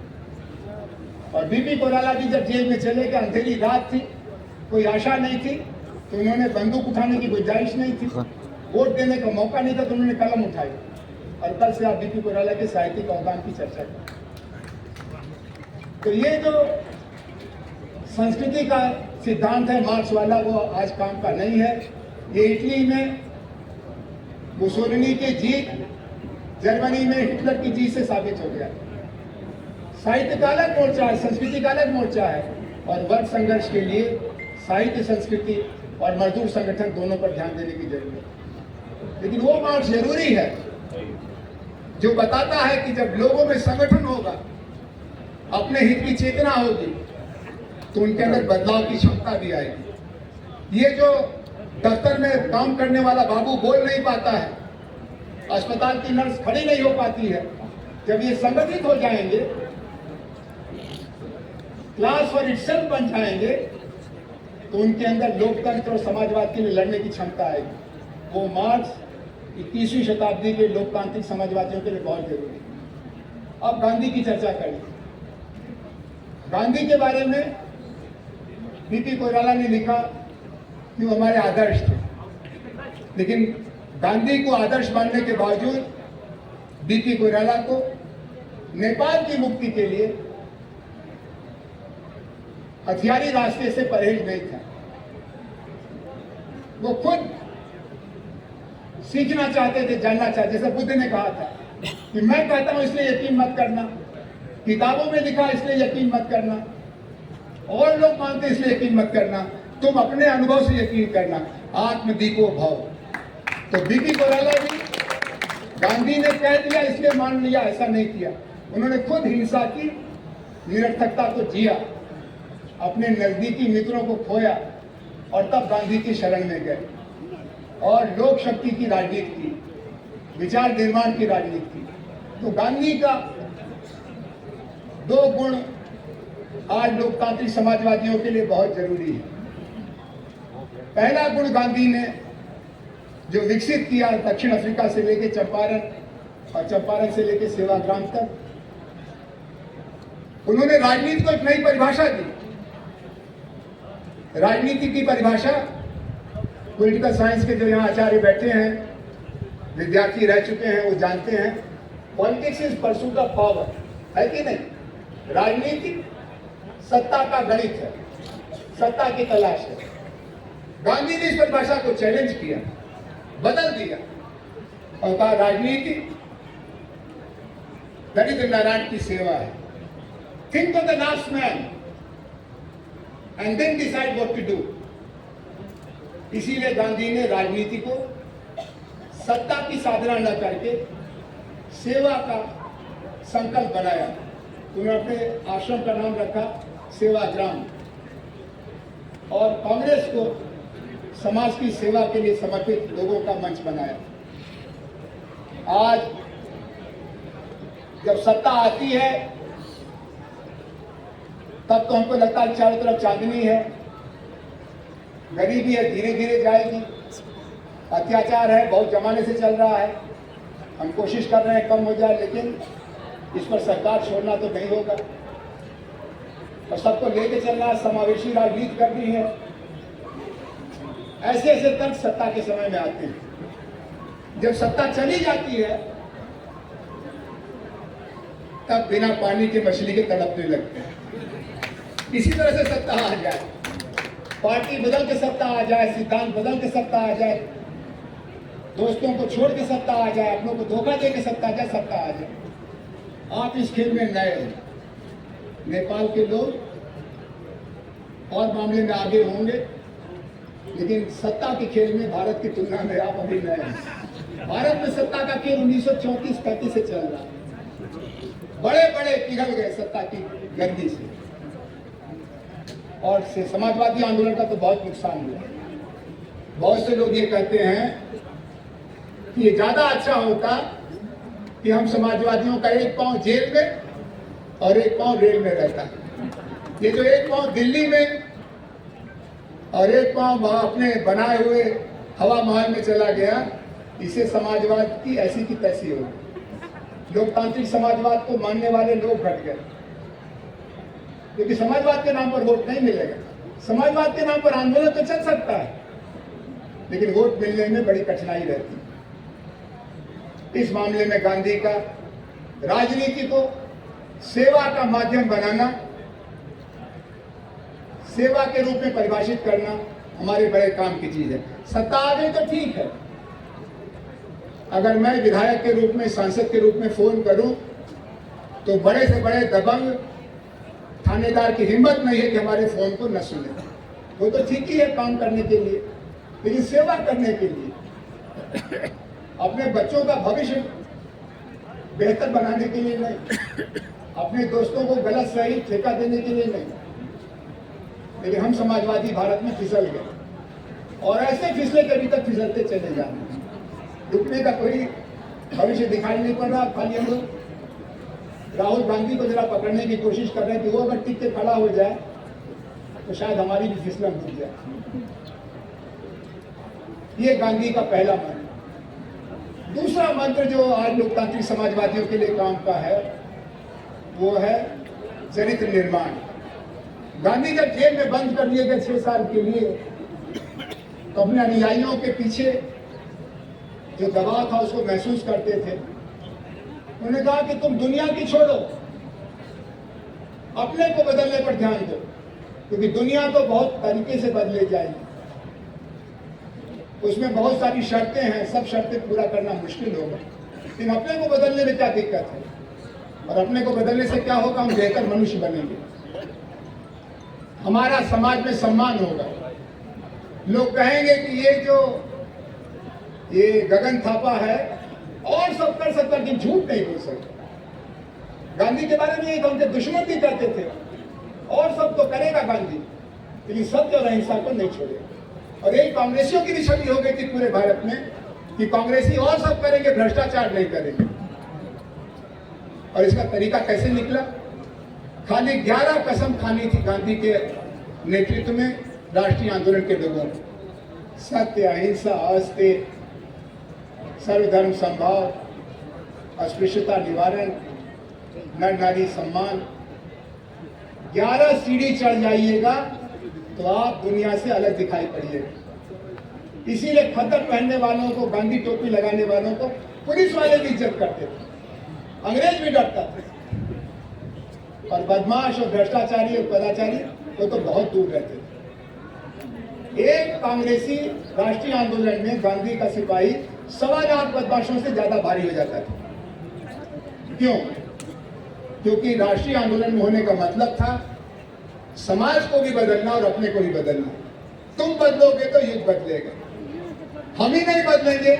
और बीपी कोराला जी जब जेल में चले गए, अंधेरी रात थी, कोई आशा नहीं थी, तो उन्होंने बंदूक उठाने की गुंजाइश नहीं थी, वोट देने का मौका नहीं था, तो उन्होंने कलम उठाई। और कल से आप बीपी कोराला के साहित्यिक अवदान की चर्चा करें। तो ये जो संस्कृति का सिद्धांत है मार्क्स वाला, वो आज काम का नहीं है। ये इटली में मुसोलिनी की जीत, जर्मनी में हिटलर की जीत से साबित हो गया। साहित्य का अलग मोर्चा है, संस्कृति का अलग मोर्चा है, और वर्ग संघर्ष के लिए साहित्य, संस्कृति और मजदूर संगठन दोनों पर ध्यान देने की जरूरत है। लेकिन वो मार्क्स जरूरी है जो बताता है कि जब लोगों में संगठन होगा, अपने हित की चेतना होगी, तो उनके अंदर बदलाव की क्षमता भी आएगी। ये जो दफ्तर में काम करने वाला बाबू बोल नहीं पाता है, अस्पताल की नर्स खड़ी नहीं हो पाती है, जब ये संगठित हो जाएंगे, क्लास फॉर इटसेल्फ बन जाएंगे, तो उनके अंदर लोकतंत्र और समाजवाद के लिए लड़ने की क्षमता आएगी। वो मार्क्स 21वीं शताब्दी के लोकतांत्रिक समाजवादियों के लिए बहुत जरूरी है। अब गांधी की चर्चा करें। गांधी के बारे में बीपी कोइराला ने लिखा कि वो हमारे आदर्श थे, लेकिन गांधी को आदर्श मानने के बावजूद बीपी कोइराला को नेपाल की मुक्ति के लिए हथियारी रास्ते से परहेज नहीं था। वो खुद सीखना चाहते थे, जानना चाहते, जैसे बुद्ध ने कहा था कि मैं कहता हूं इसलिए यकीन मत करना, किताबों में लिखा इसलिए यकीन मत करना, और लोग मानते इसलिए यकीन मत करना, तुम अपने अनुभव से यकीन करना, आत्मदीपो भव। तो बीपी कोइराला भी गांधी ने कह दिया इसलिए मान लिया, ऐसा नहीं किया। उन्होंने खुद हिंसा की निरर्थकता को जिया, अपने नजदीकी मित्रों को खोया, और तब गांधी की शरण में गए और लोक शक्ति की राजनीति की, विचार निर्माण की राजनीति की। तो गांधी का 2 गुण आज लोकतांत्रिक समाजवादियों के लिए बहुत जरूरी है। पहला गुण गांधी ने जो विकसित किया दक्षिण अफ्रीका से लेकर चंपारण और चंपारण से लेकर सेवाग्राम तक, उन्होंने राजनीति को एक नई परिभाषा दी। राजनीति की परिभाषा पॉलिटिकल साइंस के जो यहाँ आचार्य बैठे हैं, विद्यार्थी रह चुके हैं, वो जानते हैं, politics is pursuit of power, है कि नहीं? राजनीति सत्ता का गणित है, सत्ता की तलाश है। गांधी ने इस परिभाषा को चैलेंज किया, बदल दिया और कहा राजनीति दरिद्र नारायण की सेवा है। Think of the last man and then decide what to do. इसीलिए गांधी ने राजनीति को सत्ता की साधना न करके सेवा का संकल्प बनाया। उन्होंने अपने आश्रम का नाम रखा सेवाग्राम, और कांग्रेस को समाज की सेवा के लिए समर्पित लोगों का मंच बनाया। आज जब सत्ता आती है तब तो हमको लगता है चारों तरफ चांदनी है, गरीबी है धीरे धीरे जाएगी, अत्याचार है बहुत जमाने से चल रहा है, हम कोशिश कर रहे हैं कम हो जाए, लेकिन इस पर सरकार छोड़ना तो नहीं होगा और सबको लेके चलना है, समावेशी राजनीति करनी है। ऐसे ऐसे तर्क सत्ता के समय में आते हैं। जब सत्ता चली जाती है तब बिना पानी के मछली के तड़पने लगते हैं। इसी तरह से सत्ता आ जाए, पार्टी बदल के सत्ता आ जाए, सिद्धांत बदल के सत्ता आ जाए, दोस्तों को छोड़ के सत्ता आ जाए, अपनों को धोखा दे के सत्ता आ जाए, सत्ता आ जाए। आप इस खेल में नए हैं। नेपाल के लोग और मामले में आगे होंगे, लेकिन सत्ता के खेल में भारत की तुलना में आप अभी नए हैं। भारत में सत्ता का खेल 1934-35 से चल रहा है। बड़े बड़े पिघल गए सत्ता की गर्दी से, और से समाजवादी आंदोलन का तो बहुत नुकसान हुआ। बहुत से लोग ये कहते हैं कि ये ज्यादा अच्छा होता कि हम समाजवादियों का एक पांव जेल में और एक पांव रेल में रहता। ये जो एक पांव दिल्ली में और एक पांव अपने बनाए हुए हवा महल में चला गया, इसे समाजवाद की ऐसी की तैसी हो। लोकतांत्रिक समाजवाद को मानने वाले लोग घट गए, क्योंकि समाजवाद के नाम पर वोट नहीं मिलेगा। समाजवाद के नाम पर आंदोलन तो चल सकता है, लेकिन वोट मिलने में बड़ी कठिनाई रहती है। इस मामले में गांधी का राजनीति को सेवा का माध्यम बनाना, सेवा के रूप में परिभाषित करना हमारे बड़े काम की चीज है। सत्ता आ गई तो ठीक है, अगर मैं विधायक के रूप में, सांसद के रूप में फोन करूं तो बड़े से बड़े दबंग थानेदार की हिम्मत नहीं है कि हमारे फोन को न सुने। वो तो ठीक ही है काम करने के लिए, लेकिन सेवा करने के लिए, अपने बच्चों का भविष्य बेहतर बनाने के लिए नहीं, अपने दोस्तों को गलत सही ठेका देने के लिए नहीं। लेकिन हम समाजवादी भारत में फिसल गए। और ऐसे फिसले के अभी तक फिसलते चले जा रहे हैं। रुकने का कोई भविष्य दिखाई नहीं पड़ रहा। खाली हम लोग राहुल गांधी को जरा पकड़ने की कोशिश कर रहे हैं कि वो अगर टिक के खड़ा हो जाए तो शायद हमारी भी फिसलन रुक जाए। ये गांधी का पहला मंत्र। दूसरा मंत्र जो आज लोकतांत्रिक समाजवादियों के लिए काम का है वो है चरित्र निर्माण। गांधी जब जेल में बंद कर दिए गए 6 साल के लिए तो अपने अनुयायियों के पीछे जो दबाव था उसको महसूस करते थे। उन्होंने कहा कि तुम दुनिया की छोड़ो, अपने को बदलने पर ध्यान दो, क्योंकि दुनिया तो बहुत तरीके से बदले जाएगी, उसमें बहुत सारी शर्तें हैं, सब शर्तें पूरा करना मुश्किल होगा, लेकिन अपने को बदलने में क्या दिक्कत है? और अपने को बदलने से क्या होगा? हम बेहतर मनुष्य बनेंगे, हमारा समाज में सम्मान होगा। लोग कहेंगे कि ये गगन थापा है और सब कर सकता, लेकिन झूठ नहीं बोल सकता। गांधी के बारे में एक उनके दुश्मन भी कहते थे और सब तो करेगा गांधी, लेकिन सत्य और अहिंसा को नहीं छोड़ेगा। और यही कांग्रेसियों की भी छवि हो गई थी पूरे भारत में कि कांग्रेसी और सब करेंगे, भ्रष्टाचार नहीं करेंगे। और इसका तरीका कैसे निकला? खाली 11 कसम खानी थी गांधी के नेतृत्व में राष्ट्रीय आंदोलन के लोगों को। सत्य, अहिंसा, अस्तेय, सर्वधर्म समभाव, अस्पृश्यता निवारण, नर नारी सम्मान। 11 सीढ़ी चढ़ जाइएगा तो आप दुनिया से अलग दिखाई पड़िएगा। इसीलिए खद्दर पहनने वालों को, गांधी टोपी लगाने वालों को पुलिस वाले भी इज्जत करते थे, अंग्रेज भी डरता था, और बदमाश और भ्रष्टाचारी और कदाचारी वो तो बहुत दूर रहते थे। एक कांग्रेसी राष्ट्रीय आंदोलन में गांधी का सिपाही 1.25 लाख बदमाशों से ज्यादा भारी हो जाता था। क्यों? क्योंकि राष्ट्रीय आंदोलन में होने का मतलब था समाज को भी बदलना और अपने को भी बदलना। तुम बदलोगे तो युग बदलेगा, हम ही नहीं बदलेंगे।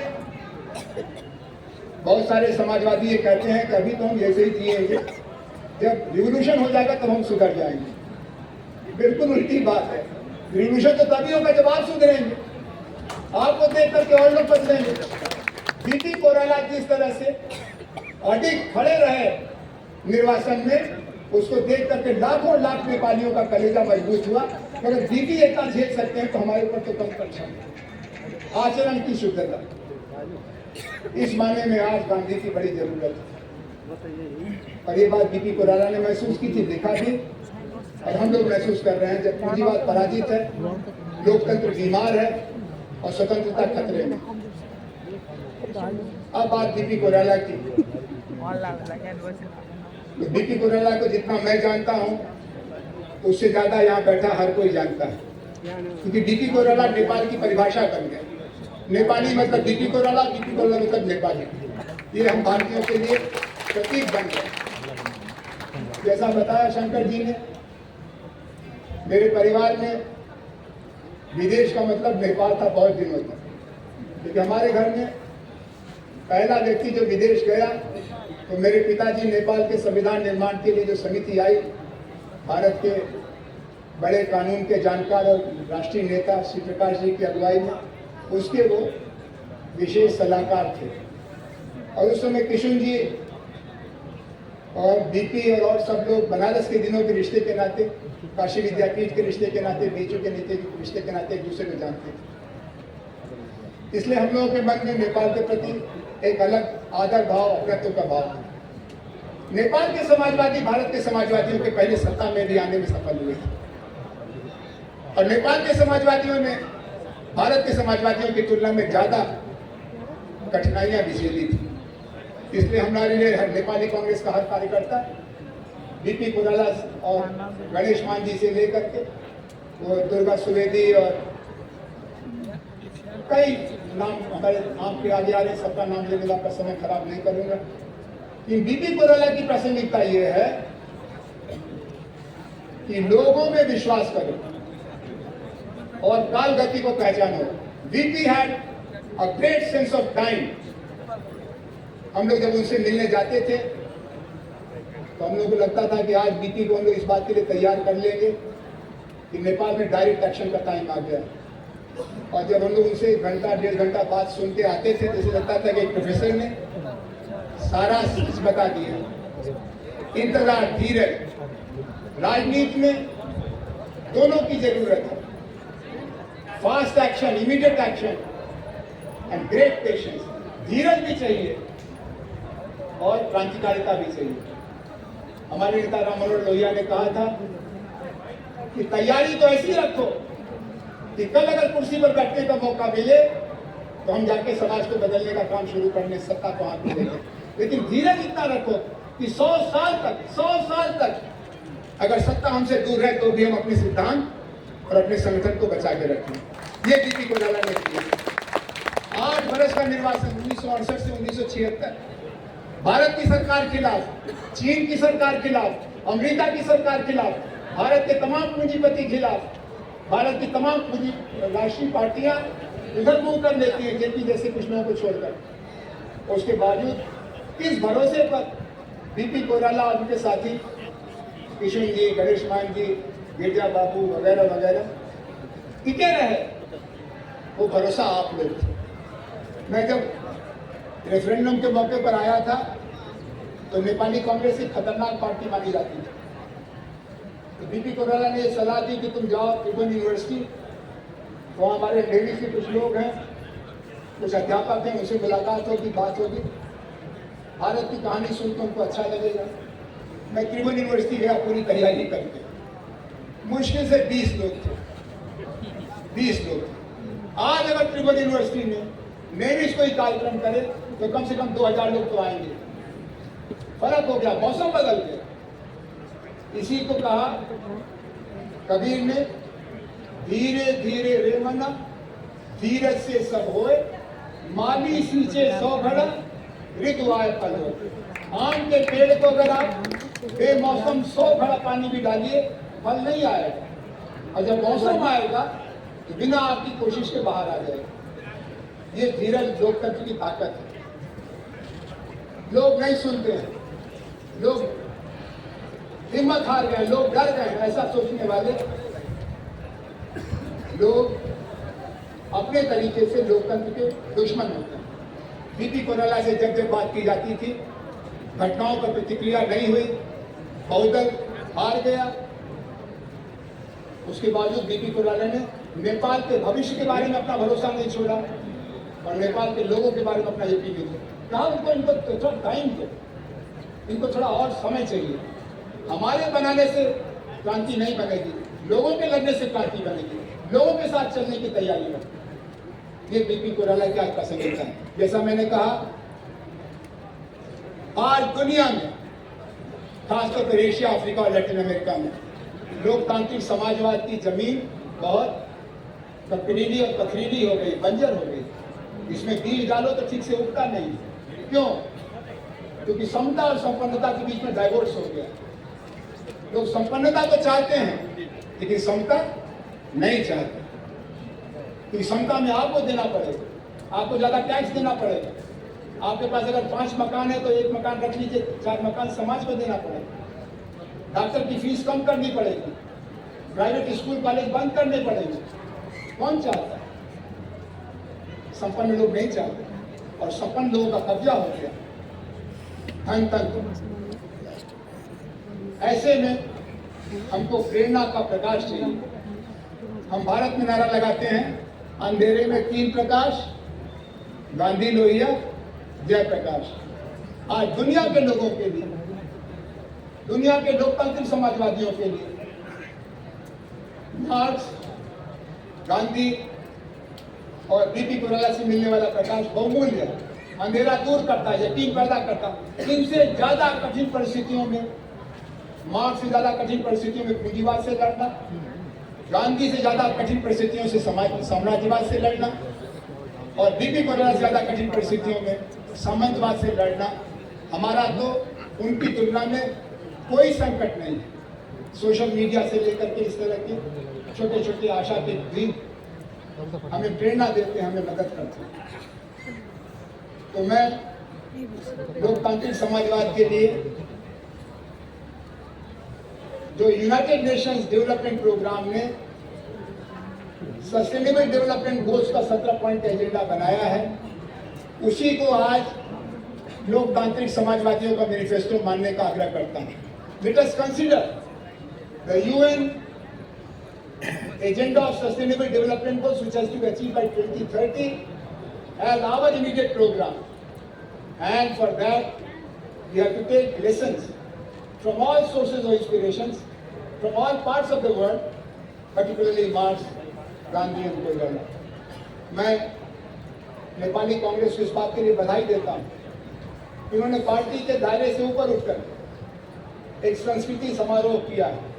बहुत सारे समाजवादी ये कहते हैं कि अभी तो हम ऐसे ही जिएंगे, जब रिवोल्यूशन हो जाएगा तब हम सुधर जाएंगे। बिल्कुल उल्टी बात है। रिवोल्यूशन तो तभी होगा जब आप सुधरेंगे, आपको देख करके और लोग बदलेंगे। बीपी कोराला जिस तरह से अडिग खड़े रहे निर्वासन में, उसको देख करके लाखों लाख नेपालियों का कलेजा मजबूत हुआ। अगर बीपी इतना झेल सकते हैं तो हमारे ऊपर तो कम अच्छा आचरण की शुद्धता। इस माने में आज गांधी की बड़ी जरूरत है। और ये बात बीपी कोराला ने महसूस की थी, देखा भी, और हम लोग महसूस कर रहे हैं। जब पूंजीवाद पराजित है, लोकतंत्र बीमार है और स्वतंत्रता खतरे में। अब बात बीपी कोराला की। तो बीपी कोराला को जितना मैं जानता हूँ उससे ज्यादा यहाँ बैठा हर कोई जानता है, क्योंकि बीपी कोराला नेपाल की परिभाषा बन गई। नेपाली मतलब बीपी कोराला, बीपी कोराला मतलब नेपाली। ये हम भारतीयों के लिए प्रतीक बन गए। जैसा बताया शंकर जी ने, मेरे परिवार में विदेश का मतलब नेपाल था बहुत दिनों तक, क्योंकि हमारे घर में पहला व्यक्ति जो विदेश गया तो मेरे पिताजी नेपाल के संविधान निर्माण के लिए जो समिति आई, भारत के बड़े कानून के जानकार और राष्ट्रीय नेता श्री प्रकाश जी की अगुवाई में, उसके वो विशेष सलाहकार थे। और उस समय किशुन जी और बीपी और सब लोग बनारस के दिनों के रिश्ते के नाते, काशी विद्यापीठ के रिश्ते के नाते, बीजू के रिश्ते के नाते एक दूसरे को जानते थे। इसलिए हम लोगों के मन में नेपाल के प्रति एक अलग आदर भाव, अपनत्व का भाव था। नेपाल के समाजवादी भारत के समाजवादियों के पहले सत्ता में भी आने में सफल हुए थे, और नेपाल के समाजवादियों ने भारत के समाजवादियों की तुलना में ज्यादा कठिनाइयां भी झेली थी। इसलिए हमारे लिए नेपाली कांग्रेस का हर कार्यकर्ता बीपी कोराला और गणेश मान जी से लेकर के वो दुर्गा सुवेदी और कई नाम हमारे नाम के आगे आ रहे, सबका नाम लेने का समय खराब नहीं करूंगा। लेकिन बीपी कोराला की प्रासंगिकता ये है कि लोगों में विश्वास करो और काल गति को पहचानो। BP had a great sense of time. हम लोग जब उनसे मिलने जाते थे तो हम लोग को लगता था कि आज बीपी को हम लोग इस बात के लिए तैयार कर लेंगे कि नेपाल में डायरेक्ट एक्शन का टाइम आ गया। और जब हम लोग उनसे घंटा 1.5 घंटा बात सुन के आते थे तो ऐसे लगता था कि एक प्रोफेसर ने सारा चीज बता दिया। इंतजार, धीरज, राजनीति में दोनों की जरूरत है। Fast action, immediate action and great patience. धीरज भी चाहिए और क्रांतिकारिता भी चाहिए। हमारे नेता राम मनोहर लोहिया ने कहा था कि तैयारी तो ऐसी रखो कि कल अगर कुर्सी पर बैठने का मौका मिले तो हम जाके समाज को बदलने का काम शुरू करने, सत्ता को हाथ में लेंगे। लेकिन धीरज इतना रखो कि 100 साल तक अगर सत्ता हमसे दूर है तो भी हम अपने सिद्धांत और अपने संगठन को बचा के रखें। ये बीपी कोइराला ने किया। 8 वर्ष का निर्वासन 1968 से 1976, भारत की सरकार खिलाफ, चीन की सरकार खिलाफ, अमेरिका की सरकार खिलाफ, भारत के तमाम पूंजीपति खिलाफ, भारत की तमाम राष्ट्रीय पार्टियां उधर मुंह कर लेती हैं जेपी जैसे कुछ लोगों को छोड़कर। उसके बावजूद किस भरोसे पर बीपी कोइराला और उनके साथी किशन जी, गणेश मान जी, गिरजा बाबू वगैरह वगैरह टिके रहे, वो भरोसा आप लोग थे। मैं जब रेफरेंडम के मौके पर आया था तो नेपाली कांग्रेस एक खतरनाक पार्टी मानी जाती थी। तो बीपी कोइराला ने सलाह दी कि तुम जाओ त्रिभुवन यूनिवर्सिटी, तो हमारे लेडी से कुछ लोग हैं, कुछ अध्यापक हैं, उनसे मुलाकात होगी, बात होगी, भारत की कहानी सुनकर उनको अच्छा लगेगा। मैं त्रिभुवन यूनिवर्सिटी गया पूरी तैयारी करके। मुश्किल से 20 लोग थे, 20 लोग थे। आज अगर त्रिभुवन यूनिवर्सिटी में नेविस कोई कार्यक्रम करे तो कम से कम 2000 लोग तो आएंगे। फर्क हो गया, मौसम बदल गया। इसी को कहा कबीर ने, धीरे धीरे रे मना, धीरज से सब होए, माली सींचे 100 घड़ा, ऋतु आए फल हो। आम के पेड़ को अगर आप बेमौसम 100 घड़ा पानी भी डालिए, फल नहीं आएगा, और जब मौसम आएगा तो बिना आपकी कोशिश के बाहर आ जाएगा। ये धीरज लोकतंत्र की ताकत है। लोग नहीं सुनते हैं, लोग हिम्मत हार गए, लोग डर गए। ऐसा सोचने वाले लोग अपने तरीके से लोकतंत्र के दुश्मन होते हैं। बीपी कोइराला से जब जब बात की जाती थी, घटनाओं पर प्रतिक्रिया नहीं हुई, बहुदल हार गया। उसके बावजूद बीपी कोइराला ने नेपाल के भविष्य के बारे में अपना भरोसा नहीं छोड़ा और नेपाल के लोगों के बारे में अपना यकीन नहीं छोड़ा। कहा इनको थोड़ा टाइम दो, इनको थोड़ा और समय चाहिए। हमारे बनाने से क्रांति नहीं बनेगी, लोगों के लड़ने से क्रांति बनेगी। लोगों के साथ चलने की तैयारी में ये बीपी कोइराला की आज प्रासंगिकता है। जैसा मैंने कहा, आज दुनिया में खासतौर पर एशिया, अफ्रीका और लैटिन अमेरिका में लोकतांत्रिक समाजवाद की जमीन बहुत पथरीली और पथरीली हो गई, बंजर हो गई। इसमें बीज डालो तो ठीक से उगता नहीं। क्यों? क्योंकि समता और संपन्नता के बीच में डाइवोर्स हो गया। लोग संपन्नता तो चाहते हैं लेकिन समता नहीं चाहते, क्योंकि समता में आपको देना पड़ेगा, आपको ज्यादा टैक्स देना पड़ेगा। आपके पास अगर 5 मकान है तो 1 मकान रख लीजिए, 4 मकान समाज को देना पड़ेगा। डॉक्टर की फीस कम करनी पड़ेगी, प्राइवेट स्कूल कॉलेज बंद करने पड़ेंगे। कौन चाहता है? संपन्न लोग नहीं चाहते, और संपन्न लोगों का कब्जा हो गया धन तक। ऐसे में हमको प्रेरणा का प्रकाश चाहिए। हम भारत में नारा लगाते हैं, अंधेरे में 3 प्रकाश, गांधी, लोहिया, जयप्रकाश। आज दुनिया के लोगों के लिए, दुनिया के लोकतांत्रिक समाजवादियों के लिए मार्क्स, गांधी और बीपी कोइराला से मिलने वाला प्रकाश बहुमूल्य है। अंधेरा दूर करता है, यकीन पैदा करता है। इनसे ज्यादा कठिन परिस्थितियों में, मार्क्स से ज्यादा कठिन परिस्थितियों में पूंजीवाद से लड़ना, गांधी से ज्यादा कठिन परिस्थितियों से साम्राज्यवाद से लड़ना, और बीपी कोइराला से ज्यादा कठिन परिस्थितियों में सामंतवाद से लड़ना, हमारा तो उनकी तुलना में कोई संकट नहीं है। सोशल मीडिया से लेकर के इस तरह के छोटे छोटे आशा के दिन हमें प्रेरणा देते हैं, हमें मदद करते हैं। तो मैं लोकतांत्रिक समाजवाद के लिए जो यूनाइटेड नेशंस डेवलपमेंट प्रोग्राम ने सस्टेनेबल डेवलपमेंट गोल्स का 17 पॉइंट एजेंडा बनाया है, उसी को आज लोकतांत्रिक समाजवादियों का मैनिफेस्टो मानने का आग्रह करता हूं। Let us consider the UN agenda of sustainable development goals which has to be achieved by 2030 as our immediate program, and for that we have to take lessons from all sources of inspirations from all parts of the world, particularly Marx, Gandhi and Koirala. मैं नेपाली कांग्रेस को इस बात के लिए बधाई देता हूं, इन्होंने पार्टी के दायरे से ऊपर उठकर एक संस्कृति समारोह किया है।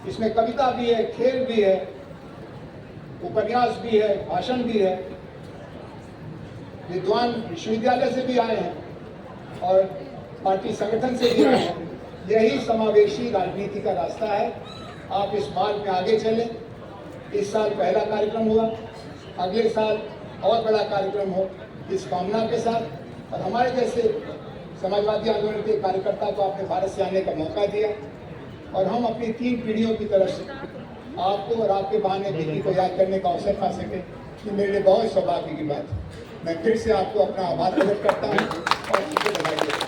इसमें कविता भी है, खेल भी है, उपन्यास भी है, भाषण भी है, विद्वान विश्वविद्यालय से भी आए हैं और पार्टी संगठन से भी आए हैं। यही समावेशी राजनीति का रास्ता है। आप इस मार्ग में आगे चलें। इस साल पहला कार्यक्रम हुआ, अगले साल और बड़ा कार्यक्रम हो, इस कामना के साथ। और हमारे जैसे समाजवादी आंदोलन के कार्यकर्ता को आपने भारत से आने का मौका दिया और हम अपनी 3 पीढ़ियों की तरफ से आपको और आपके बहाने बेटी को याद करने का अवसर पा सके, ये मेरे लिए बहुत सौभाग्य की बात है। मैं फिर से आपको अपना आभार प्रकट करता हूँ और बधाई देता हूं।